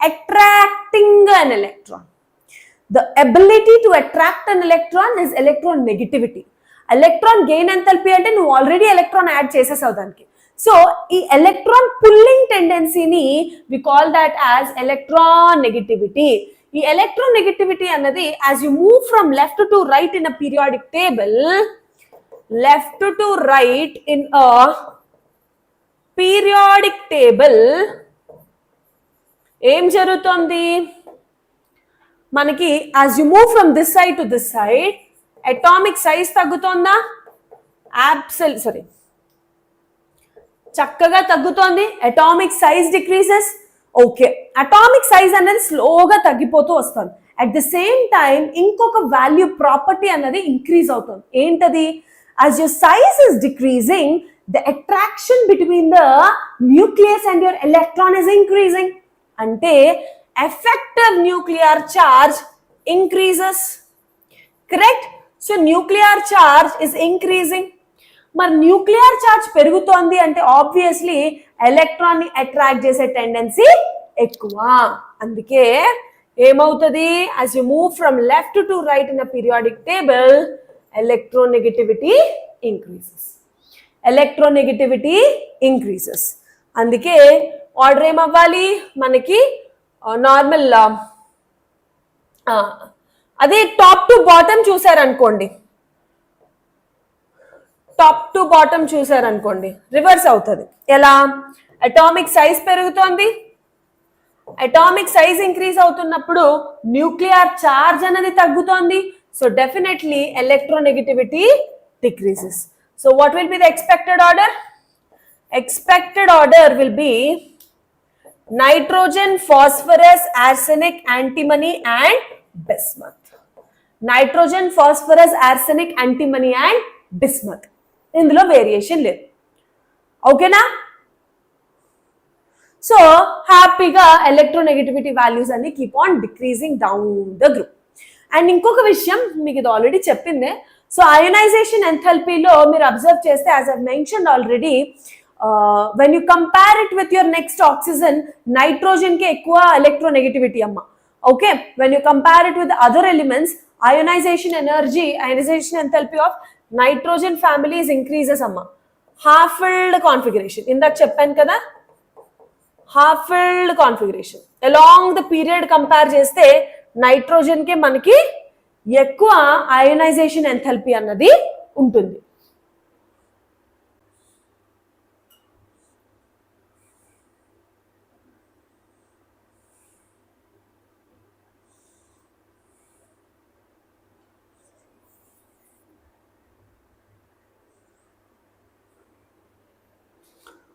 attracting an electron. The ability to attract an electron is electronegativity. Electron gain enthalpy అంటే నువ్వు ఆల్రెడీ ఎలక్ట్రాన్ యాడ్ చేసేసావు దానికి. సో ఈ ఎలక్ట్రాన్ పుల్లింగ్ టెండెన్సీని we call that as electronegativity. ఈ ఎలక్ట్రోనెగటివిటీ అన్నది as you move from left to right in a periodic table, left to right in a periodic table ఏం జరుగుతుంది మనకి? As you move from this side to this side atomic size తగ్గుతోందా? చక్కగా తగ్గుతోంది. Atomic size decreases. Okay, atomic size అనేది స్లోగా తగ్గిపోతూ వస్తుంది. అట్ ద సేమ్ టైం ఇంకొక వాల్యూ ప్రాపర్టీ అన్నది ఇంక్రీజ్ అవుతుంది. ఏంటది? As your size is decreasing, the attraction between the nucleus and your electron is increasing. అంటే effective nuclear charge increases. Correct? So nuclear charge is increasing. మరి nuclear charge పెరుగుతోంది అంటే obviously electron ని attract చేసే tendency ఎక్కువ. అందుకే ఏమవుతుంది? As you move from left to right in a periodic table electronegativity increases. అందుకే ఆర్డర్ ఏమవ్వాలి మనకి? నార్మల్ అదే టాప్ టు బాటమ్ చూసారనుకోండి, రివర్స్ అవుతుంది. ఎలా? అటామిక్ సైజ్ పెరుగుతోంది, అటామిక్ సైజ్ ఇంక్రీజ్ అవుతున్నప్పుడు న్యూక్లియర్ చార్జ్ అనేది తగ్గుతోంది. So definitely electronegativity decreases. So what will be the expected order? Expected order will be nitrogen, phosphorus, arsenic, antimony and bismuth. Nitrogen, phosphorus, arsenic, antimony and bismuth. ఇందులో variation లేదు. ఓకేనా? So హ్యాపీగా electronegativity values అన్ని keep on decreasing down the group. And ఇంకొక విషయం మీకు ఇది already చెప్పిందే. సో అయోనైజేషన్ ఎంథాల్పీలో మీరు అబ్జర్వ్ చేస్తే, as I mention already, when you compare it with your next oxygen, nitrogen కి ఎక్కువ ఎలక్ట్రోనెగటివిటీ అమ్మ. Okay, when you compare it with the other elements, ionization energy, ionization enthalpy of nitrogen family is increases అమ్మ. Half filled configuration ఇందాక చెప్పాను కదా, half filled configuration along the period compare చేస్తే nitrogen కి మనకి ఎక్కువ అయోనైజేషన్ ఎంథాల్పీ అన్నది ఉంటుంది.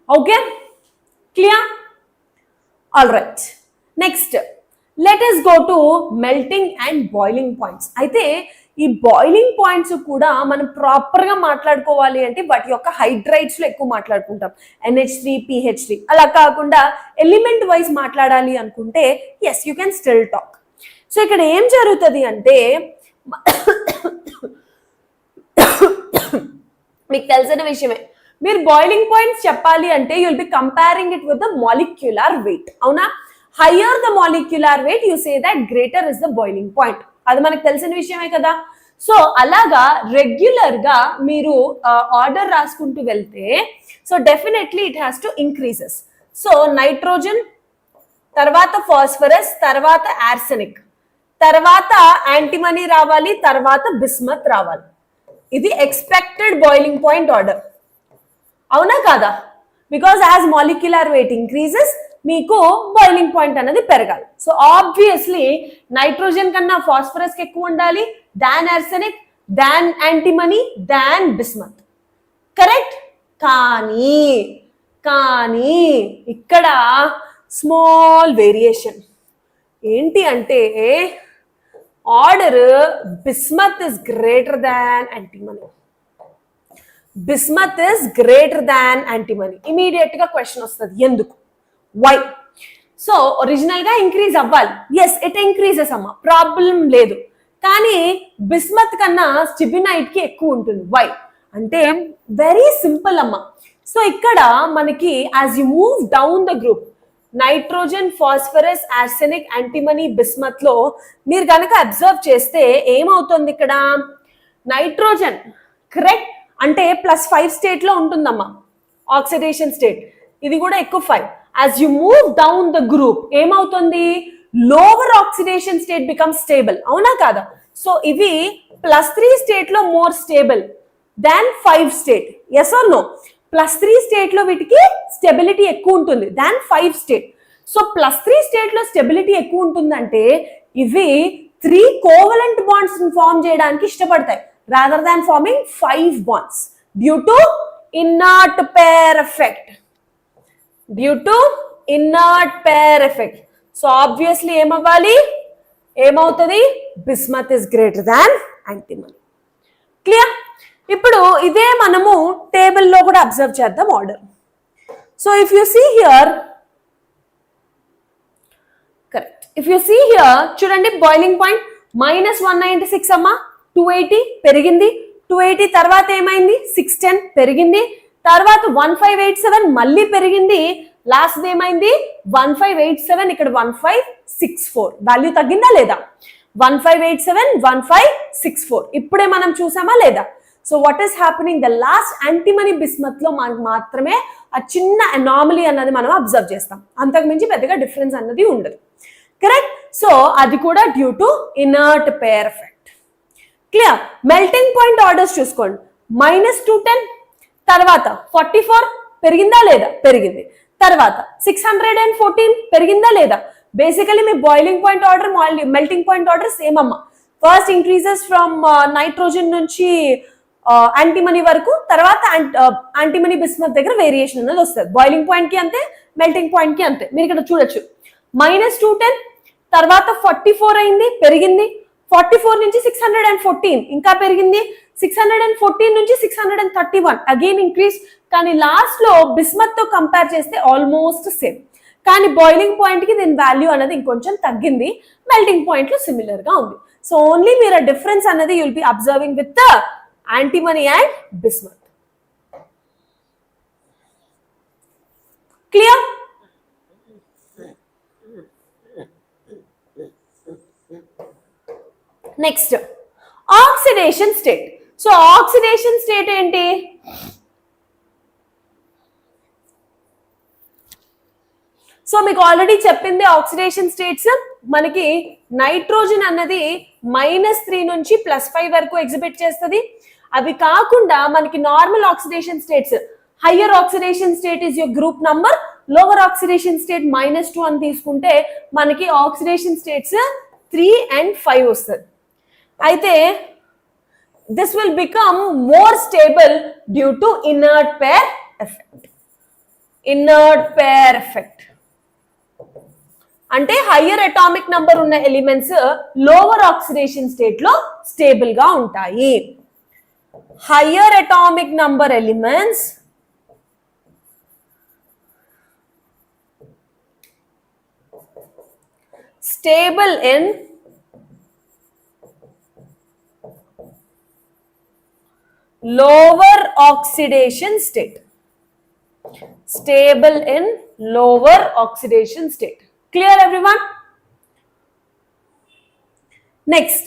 Okay, clear? All right, next let us go to melting and boiling points. అయితే ఈ బాయిలింగ్ పాయింట్స్ కూడా మనం ప్రాపర్ గా మాట్లాడుకోవాలి అంటే వాటి యొక్క హైడ్రైడ్స్ లో ఎక్కువ మాట్లాడుకుంటాం, NH3 PH3. అలా కాకుండా ఎలిమెంట్ వైజ్ మాట్లాడాలి అనుకుంటే yes you can still talk. So ఇక్కడ ఏం జరుగుతుంది అంటే మీకు తెలిసిన విషయమే, మీరు బాయిలింగ్ పాయింట్స్ చెప్పాలి అంటే you'll be comparing it with the molecular weight. అవునా, higher the molecular weight you say that greater is the boiling point. అది మనకు తెలిసిన విషయమే కదా. సో అలాగా రెగ్యులర్ గా మీరు ఆర్డర్ రాసుకుంటూ వెళ్తే so definitely it has to increases. So nitrogen, తర్వాత ఫాస్ఫరస్, తర్వాత ఆర్సెనిక్, తర్వాత యాంటిమనీ రావాలి, తర్వాత బిస్మత్ రావాలి. ఇది ఎక్స్పెక్టెడ్ బాయిలింగ్ పాయింట్ ఆర్డర్. అవునా కాదా? Because as molecular weight increases మీకు బాయిలింగ్ పాయింట్ అనేది పెరగాలి. సో ఆబ్వియస్లీ నైట్రోజన్ కన్నా ఫాస్ఫరస్ కి ఎక్కువ ఉండాలి, than arsenic, than antimony, than bismuth. Correct? కానీ ఇక్కడ స్మాల్ వేరియేషన్ ఏంటి అంటే order bismuth is greater than antimony. Bismuth is greater than antimony. Immediate గా క్వశ్చన్ వస్తుంది, ఎందుకు, వై? సో ఒరిజినల్ గా ఇంక్రీజ్ అవ్వాలి, ఎస్ ఇట్ ఇంక్రీజెస్ అమ్మ, ప్రాబ్లం లేదు. కానీ బిస్మత్ కన్నా స్టిబినైట్ కి ఎక్కువ ఉంటుంది. వై అంటే వెరీ సింపుల్ అమ్మ. సో ఇక్కడ మనకి as you move down the group, nitrogen, phosphorus, arsenic, antimony, bismuth లో మీరు కనుక అబ్జర్వ్ చేస్తే ఏమవుతుంది ఇక్కడ, నైట్రోజన్ కరెక్ట్ అంటే +5 స్టేట్ లో ఉంటుందమ్మా, ఆక్సిడేషన్ స్టేట్. ఇది కూడా ఎక్కువ 5. As you move down the group ఏమవుతుంది, lower oxidation state become stable. అవునా కాదా? సో ఇవి +3 స్టేట్ లో more stable than 5 state. Yes or no? +3 state లో వీటికి స్టెబిలిటీ ఎక్కువ ఉంటుంది దాన్ 5 స్టేట్. సో +3 స్టేట్ లో స్టెబిలిటీ ఎక్కువ ఉంటుందంటే ఇవి 3 కోవలెంట్ బాండ్స్ ఫార్మ్ చేయడానికి ఇష్టపడతాయి rather than forming 5 bonds due to inert pair effect. So obviously ఏమవుతుంది, bismuth is greater than antimony. Clear? ఇప్పుడు ఇదే మనము టేబుల్ లో కూడా అబ్జర్వ్ చేద్దాం order. So if you see here, correct, if you see here చూడండి, బాయిలింగ్ పాయింట్ -196 అమ్మా, 280 పెరిగింది, 280 తర్వాత ఏమైంది, 610 పెరిగింది, తర్వాత 1587 మళ్ళీ పెరిగింది, లాస్ట్ ఏమైంది 1587, ఇక్కడ 1564. వాల్యూ తగ్గిందా లేదా? 1587, 1564 ఇప్పుడే మనం చూసామా లేదా? So what is happening, the last antimony bismuth లో మనకు మాత్రమే ఆ చిన్న అనామలీ అన్నది మనం అబ్జర్వ్ చేస్తాం, అంతకు మించి పెద్దగా డిఫరెన్స్ అన్నది ఉండదు. కరెక్ట్? సో అది కూడా due to inert pair effect. Clear? Melting point orders చూసుకోండి, -210 తర్వాత 44 పెరిగిందా లేదా? పెరిగింది. తర్వాత 614 పెరిగిందా లేదా? బేసికలీ మీ boiling point order, melting point order same అమ్మ. ఫస్ట్ ఇంక్రీజెస్ ఫ్రమ్ నైట్రోజన్ నుంచి యాంటిమనీ వరకు, తర్వాత యాంటిమనీ బిస్మత్ దగ్గర వేరియేషన్ అనేది వస్తుంది. బాయిలింగ్ పాయింట్ కి అంతే, మెల్టింగ్ పాయింట్ కి అంతే. మీరు ఇక్కడ చూడొచ్చు, -210 తర్వాత 44 అయింది, పెరిగింది. 44 నుంచి 614 ఇంకా పెరిగింది, 614 నుంచి 631 అగైన్ ఇంక్రీజ్. కానీ లాస్ట్ లో బిస్మత్ తో కంపేర్ చేస్తే ఆల్మోస్ట్ సేమ్. కానీ బాయిలింగ్ పాయింట్ కి దీని వాల్యూ అనేది ఇంకొంచెం తగ్గింది, మెల్టింగ్ పాయింట్ లో సిమిలర్ గా ఉంది. సో ఓన్లీ మీరు ఆ డిఫరెన్స్ అన్నది you'll be observing with the antimony and bismuth. Clear? Next oxidation state. So oxidation state ఏంటి? సో మీకు ఆల్రెడీ చెప్పింది ఆక్సిడేషన్ స్టేట్స్ మనకి నైట్రోజన్ అన్నది -3 నుంచి +5 వరకు ఎగ్జిబిట్ చేస్తుంది. అవి కాకుండా మనకి normal oxidation states, higher oxidation state is your group number, lower oxidation state -2 అని తీసుకుంటే మనకి ఆక్సిడేషన్ స్టేట్స్ 3 and 5 వస్తుంది. అయితే this will become more stable due to inert pair effect. Inert pair effect అంటే హయ్యర్ అటామిక్ నంబర్ ఉన్న elements lower oxidation state లో stable గా ఉంటాయి. Higher atomic number elements stable in lower oxidation state. Stable in lower oxidation state. Clear everyone? Next,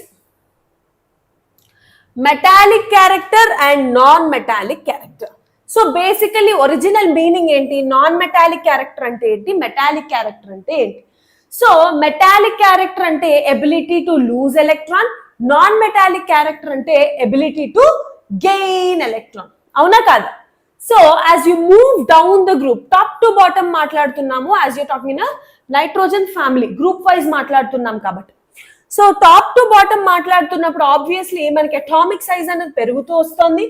metallic character and non-metallic character. So basically original meaning enti, non-metallic character ante enti, metallic character ante enti. So metallic character ante ability to lose electron, non-metallic character ante ability to gain electron. Avuna kada? So as you move down the group, top to bottom మాట్లాడుతున్నాము, as you're talking in a nitrogen family, group wise మాట్లాడుతున్నాం కాబట్టి. So top to bottom మాట్లాడుతున్నప్పుడు obviously మనకి atomic size అనేది పెరుగుతూ వస్తుంది.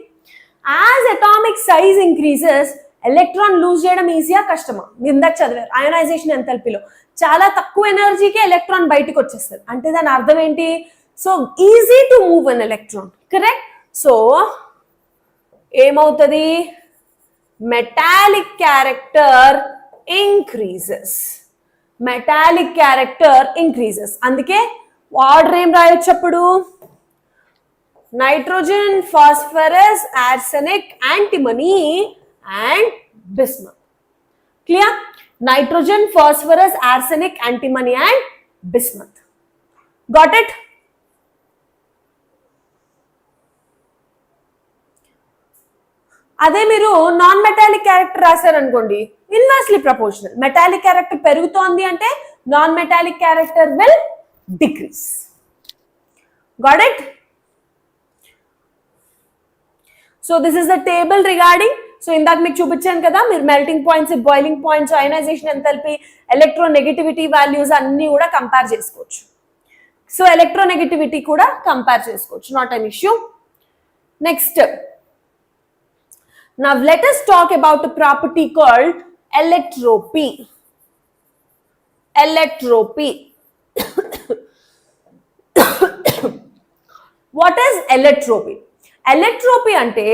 As atomic size increases electron lose చేయడం ఈజీయా కష్టమా? మీరు ఇందాక చదివారు అయనైజేషన్ ఎంథాల్పీలో చాలా తక్కువ ఎనర్జీకి ఎలక్ట్రాన్ బయటకు వచ్చేస్తుంది. అంటే దాని అర్థం ఏంటి? So easy to move an electron, correct? So ఏమవుతుంది? Metallic character increases. Metallic character increases. అందుకే ఆర్డర్ ఏం రాయొచ్చు అప్పుడు? Nitrogen, phosphorus, arsenic, antimony and bismuth. Clear? Nitrogen, phosphorus, arsenic, antimony and bismuth. Got it? అదే మీరు నాన్ మెటాలిక్ క్యారెక్టర్ రాశారనుకోండి, inversely proportional. Metallic character పెరుగుతోంది అంటే non metallic character will decrease. Got it? So this is the table regarding. So ఇందాక మీకు చూపించాను కదా, మీరు melting points, boiling points, ionisation enthalpy, electronegativity values అన్ని కూడా కంపేర్ చేసుకోవచ్చు. సో ఎలక్ట్రోనెగటివిటీ కూడా కంపేర్ చేసుకోవచ్చు, not an issue. Next, now let us talk about a property called allotropy. Allotropy. What is allotropy? Allotropy ante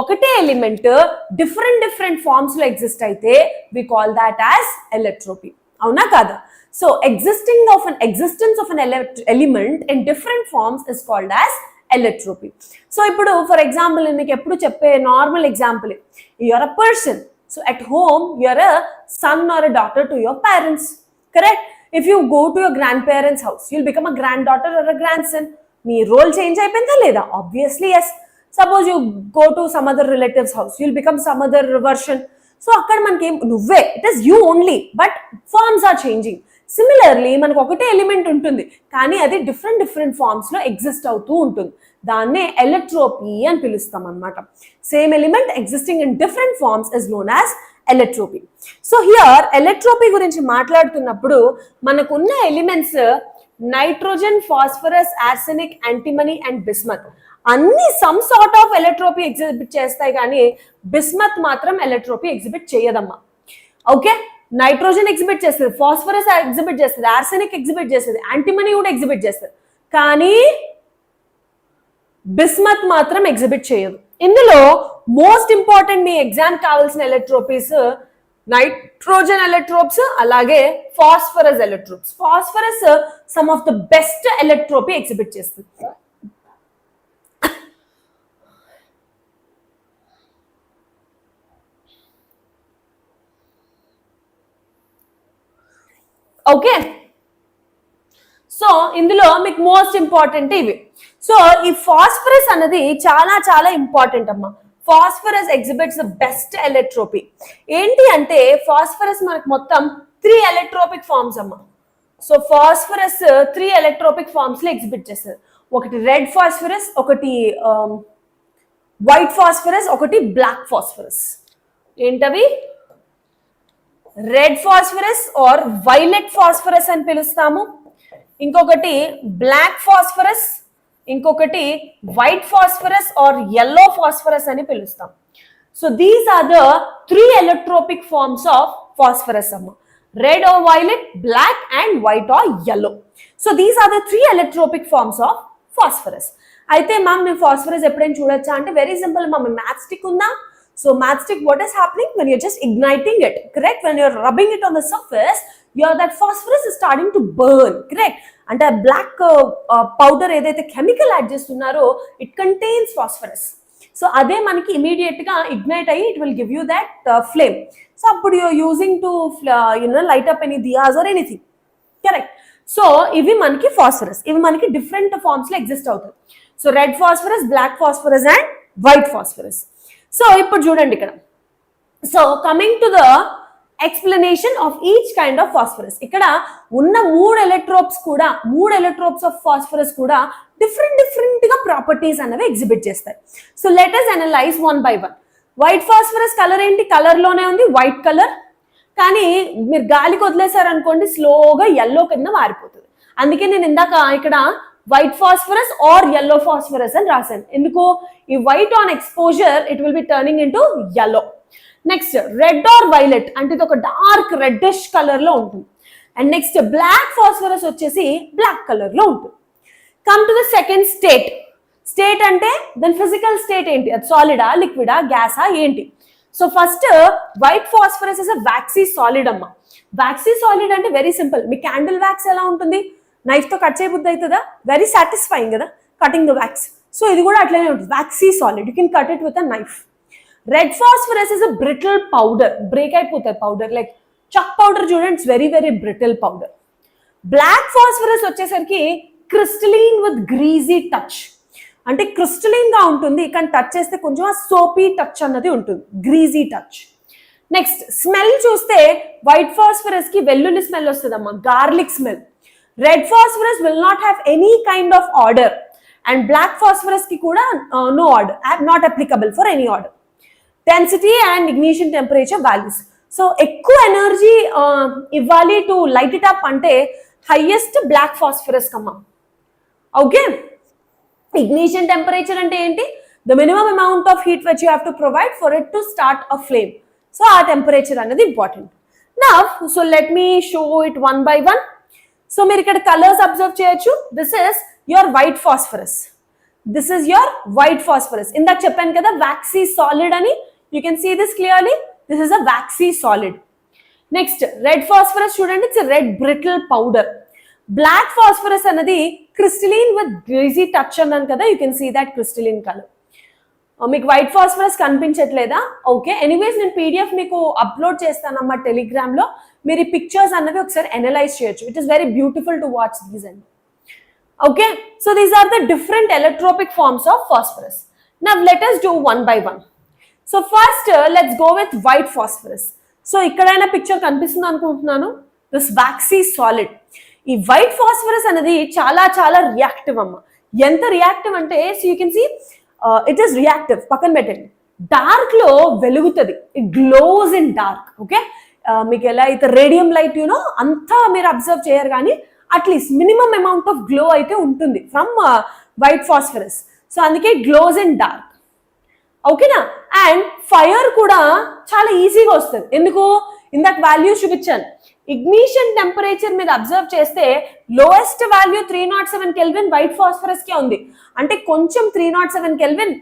ఒకటే element different forms లో exist అయితే we call that as allotropy. అవునా కాదా? So existence of an element in different forms is called as allotropy. సో ఇప్పుడు for example మీకు ఎప్పుడు చెప్పే normal example, you're a person. So at home you're a son or a daughter to your parents, correct? If you go to your grandparents house, you'll become a granddaughter or a grandson. మీ role change అయిపోయిందా లేదా? Obviously yes. Suppose you go to some other relatives house, you'll become some other version. So అక్కడ మనకి నువ్వే, it is you only, but forms are changing. Similarly మనకు ఒకటే element ఉంటుంది కానీ అది డిఫరెంట్ ఫార్మ్స్ లో ఎగ్జిస్ట్ అవుతూ ఉంటుంది. దాన్నే ఎలట్రోపీ అని పిలుస్తాం అన్నమాట. Same element existing in different forms is known as allotropy. So here allotropy గురించి మాట్లాడుతున్నప్పుడు మనకున్న elements nitrogen, phosphorus, arsenic, antimony and bismuth అన్ని some sort of allotropy exhibit చేస్తాయి కానీ బిస్మత్ మాత్రం ఎలట్రోపీ ఎగ్జిబిట్ చేయదమ్మా. ఓకే, నైట్రోజన్ ఎగ్జిబిట్ చేస్తుంది, phosphorus exhibit చేస్తుంది, ఆర్సెనిక్ ఎగ్జిబిట్ చేస్తుంది, యాంటిమనీ కూడా ఎగ్జిబిట్ చేస్తుంది, కానీ బిస్మత్ మాత్రం ఎగ్జిబిట్ చేయదు. ఇందులో మోస్ట్ ఇంపార్టెంట్ మీ ఎగ్జామ్ కావాల్సిన ఎలట్రోపీస్ నైట్రోజన్ ఎలక్ట్రోప్స్ అలాగే phosphorus allotropes. Phosphorus some of the best allotropy exhibit చేస్తుంది. ఓకే, సో ఇందులో మీకు మోస్ట్ ఇంపార్టెంట్ ఇవి. సో ఈ ఫాస్ఫరస్ అనేది చాలా చాలా ఇంపార్టెంట్ అమ్మా. Phosphorus exhibits the best allotropy. ఏంటి అంటే ఫాస్ఫరస్ మనకు మొత్తం 3 ఎలక్ట్రోపిక్ ఫార్మ్స్ అమ్మా. సో ఫాస్ఫరస్ 3 ఎలక్ట్రోపిక్ ఫార్మ్స్ లో ఎగ్జిబిట్ చేస్తారు. ఒకటి రెడ్ ఫాస్ఫరస్, ఒకటి వైట్ ఫాస్ఫరస్, ఒకటి బ్లాక్ ఫాస్ఫరస్. ఏంటవి? Red phosphorus or violet phosphorus అని పిలుస్తాము, ఇంకొకటి బ్లాక్ ఫాస్ఫరస్, ఇంకొకటి white phosphorus or yellow phosphorus అని పిలుస్తాం. So these are the 3 allotropic forms of phosphorus అమ్మ. Red or violet, black and white or yellow. So these are the 3 allotropic forms of phosphorus. అయితే ma'am నేను phosphorus ఎప్పుడైనా చూడొచ్చా అంటే very simple ma'am. Matchstick ఉందా? So matchstick, what is happening when you're just igniting it, correct? When you're rubbing it on the surface, that phosphorus is starting to burn, correct? And a black powder edaithe chemical add chestunnaro, it contains phosphorus. So ade manaki immediate ga ignite ayi, it will give you that flame. So appudu you're using to light up any diyas or anything, correct? So ivi manaki phosphorus, ivi manaki different forms lo exist avutadi. So red phosphorus, black phosphorus and white phosphorus. So ఇప్పుడు చూడండి ఇక్కడ. So coming to the explanation of each kind of phosphorus. ఇక్కడ ఉన్న 3 ఎలక్ట్రోప్స్ of phosphorus కూడా different గా properties అనేవి exhibit చేస్తాయి. So let us analyse one by one. White phosphorus colour ఏంటి? కలర్ లోనే ఉంది వైట్ కలర్, కానీ మీరు గాలికి వదిలేసారు అనుకోండి స్లోగా yellow కింద మారిపోతుంది. అందుకే నేను ఇందాక ఇక్కడ white phosphorus or yellow phosphorus అని రాశాను. ఎందుకు? ఈ white on exposure it will be turning into yellow. Next red or violet అంటే ఇది ఒక డార్క్ రెడ్డిష్ కలర్ లో ఉంటుంది. అండ్ నెక్స్ట్ బ్లాక్ ఫాస్ఫరస్ వచ్చేసి బ్లాక్ కలర్ లో ఉంటుంది. Come to the second state. State అంటే దాని ఫిజికల్ స్టేట్ ఏంటి? అది సాలిడా, లిక్విడా, గ్యాసా ఏంటి? So first white phosphorus is a waxy solid అమ్మ. వ్యాక్సీ సాలిడ్ అంటే వెరీ సింపుల్. మీ క్యాండిల్ వ్యాక్స్ ఎలా ఉంటుంది? నైఫ్ తో కట్ చేయబుద్ధి అవుతుందా? వెరీ సాటిస్ఫైయింగ్ కదా కటింగ్ ద వ్యాక్స్. సో ఇది కూడా అట్లనే ఉంటుంది, waxy solid. You can cut it with a knife. Red phosphorus is a brittle powder, break అయిపోతుంది పౌడర్. లైక్ చక్ పౌడర్ చూడండి, it's very very brittle powder. Black phosphorus వచ్చేసరికి క్రిస్టలీన్ with greasy touch, అంటే క్రిస్టలీన్ గా ఉంటుంది కానీ టచ్ చేస్తే కొంచెం ఆ సోపీ టచ్ అన్నది ఉంటుంది, గ్రీజీ టచ్. నెక్స్ట్ స్మెల్ చూస్తే వైట్ ఫాస్ఫరస్ కి వెల్లుల్లి స్మెల్ వస్తుందమ్మా, garlic smell. Red phosphorus will not have any kind of odour and black phosphorus కి కూడా no odour, not applicable for any odour. Density and ignition temperature values. So ఎక్కువ energy ఇవ్వాలి to light it up అంటే highest black phosphorus కమ్మా. Okay, ignition temperature అంటే ఏంటి? The minimum amount of heat which you have to provide for it to start a flame. So ఆ temperature అనేది important. Now so let me show it one by one. So మీరు ఇక్కడ colours observe చేయొచ్చు. This is your white phosphorus, this is your white phosphorus. ఇందాక చెప్పాను కదా waxy solid అని. You can see this clearly, this is a waxy solid. Next red phosphorus చూడండి, it's red brittle powder. Black phosphorus అన్నది crystalline with greasy touch అన్నాను కదా, you can see that crystalline colour. మీకు white phosphorus కనిపించట్లేదా? Okay, anyways నేను PDF మీకు upload చేస్తానమ్మా Telegram లో. మీరు ఈ పిక్చర్స్ అన్నవి ఒకసారి అనలైజ్ చేయొచ్చు. It is very beautiful to watch these and. Okay, so these are the different allotropic forms of phosphorus. Now let us do one by one. So first let's go with white phosphorus. So ఇక్కడైనా picture కనిపిస్తుంది అనుకుంటున్నాను, this waxy solid. ఈ white phosphorus అనేది చాలా చాలా reactive అమ్మ. ఎంత reactive అంటే so you can see it is reactive. పక్కన పెట్టండి, డార్క్ లో వెలుగుతుంది, it glows in dark. Okay, మీకు ఎలా అయితే రేడియం లైట్ యూనో అంతా మీరు అబ్జర్వ్ చేయరు కానీ at least minimum amount of glow అయితే ఉంటుంది ఫ్రమ్ వైట్ ఫాస్ఫరస్. సో అందుకే గ్లోస్ ఇన్ డార్క్. ఓకేనా? అండ్ ఫైర్ కూడా చాలా ఈజీగా వస్తుంది. ఎందుకు? ఇందాక వాల్యూస్ చూపించాను. ఇగ్నిషన్ టెంపరేచర్ మీరు అబ్జర్వ్ చేస్తే lowest value 307 kelvin white phosphorus కే ఉంది. అంటే కొంచెం 307 కెల్విన్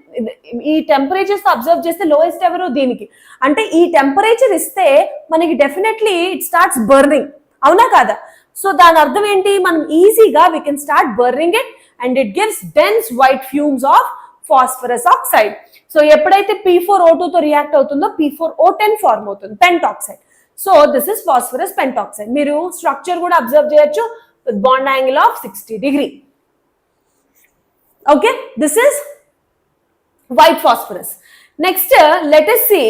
ఈ టెంపరేచర్స్ అబ్జర్వ్ చేస్తే లోయెస్ట్ ఎవరు దీనికి. అంటే ఈ టెంపరేచర్ ఇస్తే మనకి డెఫినెట్లీ ఇట్ స్టార్ట్స్ బర్నింగ్, అవునా కాదా? సో దాని అర్థం ఏంటి, మనం ఈజీగా we can start burning it and it gives dense white fumes of phosphorus oxide. So ఎప్పుడైతే P4O2 తో రియాక్ట్ అవుతుందో P4O10 ఫార్మ్ అవుతుంది, pentoxide. So this is phosphorus pentoxide. మీరు స్ట్రక్చర్ కూడా అబ్జర్వ్ చేయొచ్చు with bond angle of 60 degree. Okay, this is white phosphorus. Next let us see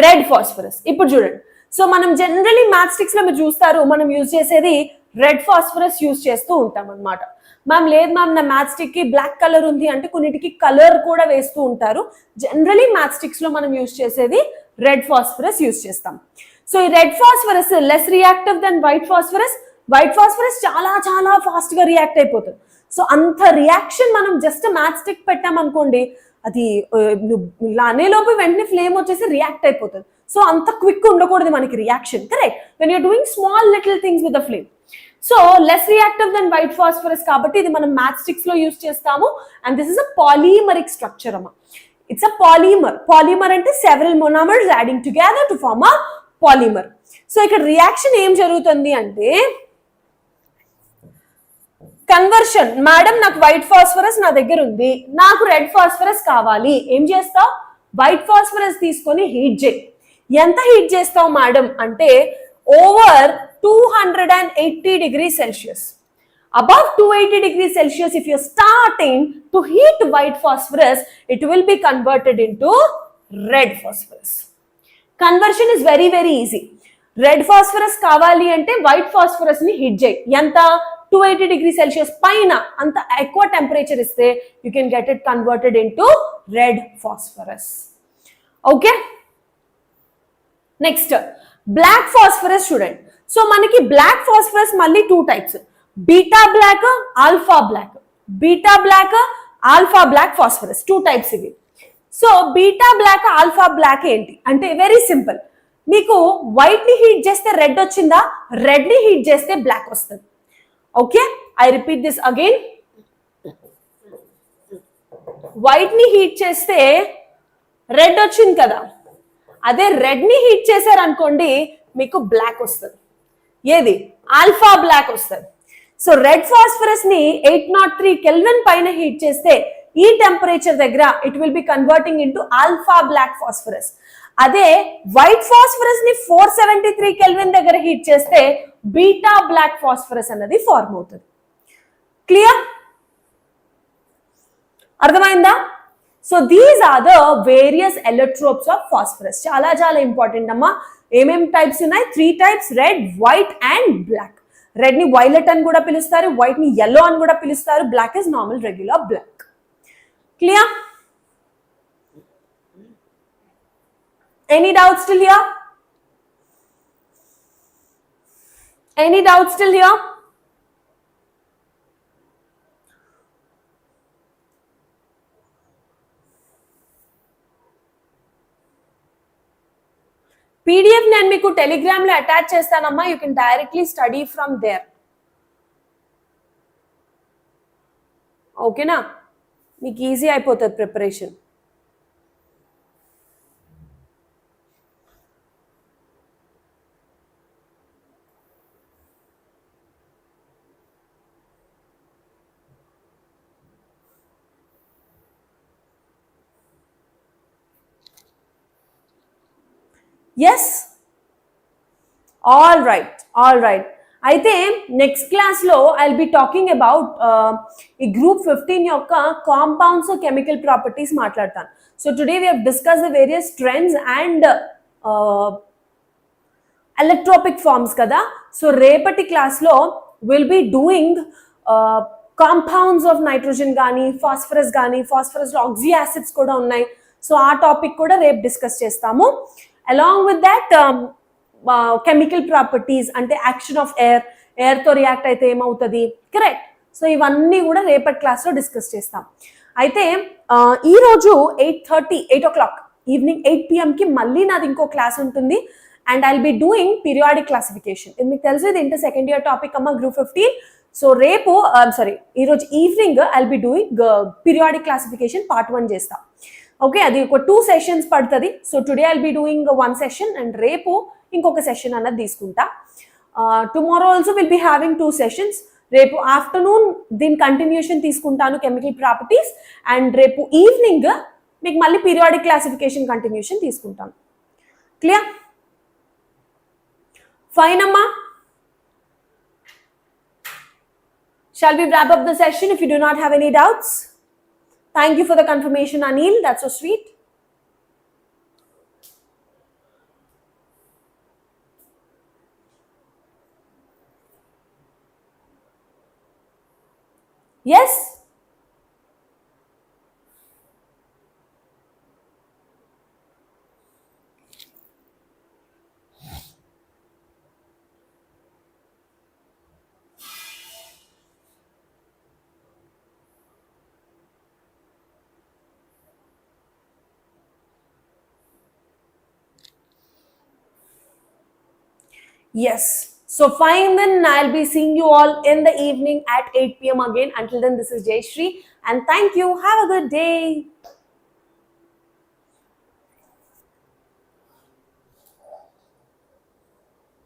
red phosphorus. ఇప్పుడు చూడండి, so మనం జనరలీ మ్యాథ్ స్టిక్స్ లో మీరు చూస్తారు మనం యూజ్ చేసేది రెడ్ ఫాస్ఫరస్ యూజ్ చేస్తూ ఉంటాం అనమాట. మ్యామ్ లేదు మ్యామ్ నా మ్యాథ్ స్టిక్ కి బ్లాక్ కలర్ ఉంది అంటే కొన్నిటికి కలర్ కూడా వేస్తూ ఉంటారు. జనరలీ మ్యాథ్ స్టిక్స్ లో మనం యూజ్ చేసేది రెడ్ ఫాస్ఫరస్ యూజ్ చేస్తాం. సో ఈ red phosphorus less reactive then white phosphorus. White phosphorus చాలా చాలా ఫాస్ట్ గా రియాక్ట్ అయిపోతుంది. సో అంత రియాక్షన్ మనం జస్ట్ మ్యాథ్ స్టిక్ పెట్టామనుకోండి, అది అనేలోపు వెంటనే ఫ్లేమ్ వచ్చేసి రియాక్ట్ అయిపోతుంది. సో అంత క్విక్ ఉండకూడదు మనకి reaction, correct? When you're doing small little things with the flame. So less reactive then white phosphorus కాబట్టి ఇది మనం మ్యాథ్ స్టిక్స్ లో యూజ్ చేస్తాము. And this is a polymeric structure అమ్మా. It's a polymer. పాలిమర్ అంటే several monomers adding together to form a polymer. So ఇక్కడ reaction ఏం జరుగుతుంది అంటే కన్వర్షన్. మేడం నాకు వైట్ ఫాస్ఫరస్ నా దగ్గర ఉంది, నాకు రెడ్ ఫాస్ఫరస్ కావాలి. ఏం చేస్తావు, వైట్ ఫాస్ఫరస్ తీసుకొని హీట్ చేయి. ఎంత హీట్ చేస్తావు మేడం అంటే over 280 degrees Celsius. Above 280 degrees Celsius, if you're starting to heat white phosphorus, it will be converted into red phosphorus. Conversion is very very easy. Red phosphorus కావాలి అంటే white phosphorus ని heat చేయి. ఎంత, 280 degrees Celsius పైన అంత ఎక్కువ temperature ఇస్తే you can get it converted into red phosphorus. Okay? Next black phosphorus చూడండి. సో మనకి బ్లాక్ ఫాస్ఫరస్ మళ్ళీ 2 types, beta black, alpha black. Beta black, alpha black phosphorus 2 types ఇవి. So beta black, alpha black ఏంటి అంటే very simple. మీకు white ని heat చేస్తే రెడ్ వచ్చిందా, రెడ్ ని హీట్ చేస్తే బ్లాక్ వస్తుంది. Okay, I repeat this again. White ని హీట్ చేస్తే రెడ్ వచ్చింది కదా, అదే రెడ్ ని హీట్ చేశారు అనుకోండి మీకు బ్లాక్ వస్తుంది. ఏది, ఆల్ఫా బ్లాక్ వస్తుంది. సో రెడ్ ఫాస్ఫరస్ ని 803 కెల్విన్ పైన హీట్ చేస్తే ఈ టెంపరేచర్ దగ్గర it will be converting into alpha black phosphorus. అదే వైట్ ఫాస్ఫరస్ ని 473 కెల్విన్ దగ్గర హీట్ చేస్తే బీటా బ్లాక్ ఫాస్ఫరస్ అన్నది ఫార్మ్ అవుతుంది. క్లియర్? అర్థమైందా? So these are the various allotropes of phosphorus. చాలా చాలా ఇంపార్టెంట్ అమ్మా. ఏమేం టైప్స్ ఉన్నాయి, 3 types, red, white and black. Red ని వైలెట్ అని కూడా పిలుస్తారు, వైట్ ని yellow అని కూడా పిలుస్తారు, black is normal regular black. Clear? Any doubts still here? Any doubts still here? PDF నేను మీకు టెలిగ్రామ్ లో అటాచ్ చేస్తానమ్మా. You can directly study from there. ఓకేనా? మీకు ఈజీ అయిపోతుంది preparation. Yes, all right, all right. అయితే నెక్స్ట్ క్లాస్ లో I will be talking about ఈ గ్రూప్ 15 యొక్క కాంపౌండ్స్ కెమికల్ ప్రాపర్టీస్ మాట్లాడతాను. So today we have discuss the various trends and ఎలక్ట్రోపిక్ forms కదా. So రేపటి క్లాస్ లో will be doing compounds of nitrogen కానీ phosphorus కానీ, ఫాస్ఫరస్ లో ఆక్సీ యాసిడ్స్ కూడా ఉన్నాయి. సో ఆ టాపిక్ కూడా రేపు డిస్కస్ చేస్తాము. Along with that, chemical properties అంటే యాక్షన్ ఆఫ్ ఎయిర్ తో రియాక్ట్ అయితే ఏమవుతుంది, కరెక్ట్? సో ఇవన్నీ కూడా రేపటి క్లాస్ లో డిస్కస్ చేస్తాం. అయితే ఈ రోజు 8 o'clock ఈవినింగ్ 8 PM కి మళ్ళీ నాది ఇంకో క్లాస్ ఉంటుంది. and I'll be doing periodic classification. ఇది మీకు తెలుసు, ఇది ఇంటర్ సెకండ్ ఇయర్ టాపిక్ అమ్మ, గ్రూప్ 15. సో రేపు ఈరోజు evening I'll be doing periodic classification part 1 చేస్తా. ఓకే, అది ఒక 2 సెషన్స్ పడుతుంది. So today I'll be doing 1 session and రేపు ఇంకొక సెషన్ అన్నది తీసుకుంటా. Tomorrow also will be having 2 sessions. రేపు ఆఫ్టర్నూన్ దీని కంటిన్యూషన్ తీసుకుంటాను, కెమికల్ ప్రాపర్టీస్, అండ్ రేపు ఈవినింగ్ మీకు మళ్ళీ పీరియాడిక్ క్లాసిఫికేషన్ కంటిన్యూషన్ తీసుకుంటాను. క్లియర్? ఫైన్ అమ్మా. Shall we wrap up the session if you do not have any doubts? Thank you for the confirmation, Anil. That's so sweet. Yes? Yes. So fine, then I'll be seeing you all in the evening at 8 p.m. again. Until then, this is Jayashree, and thank you. Have a good day.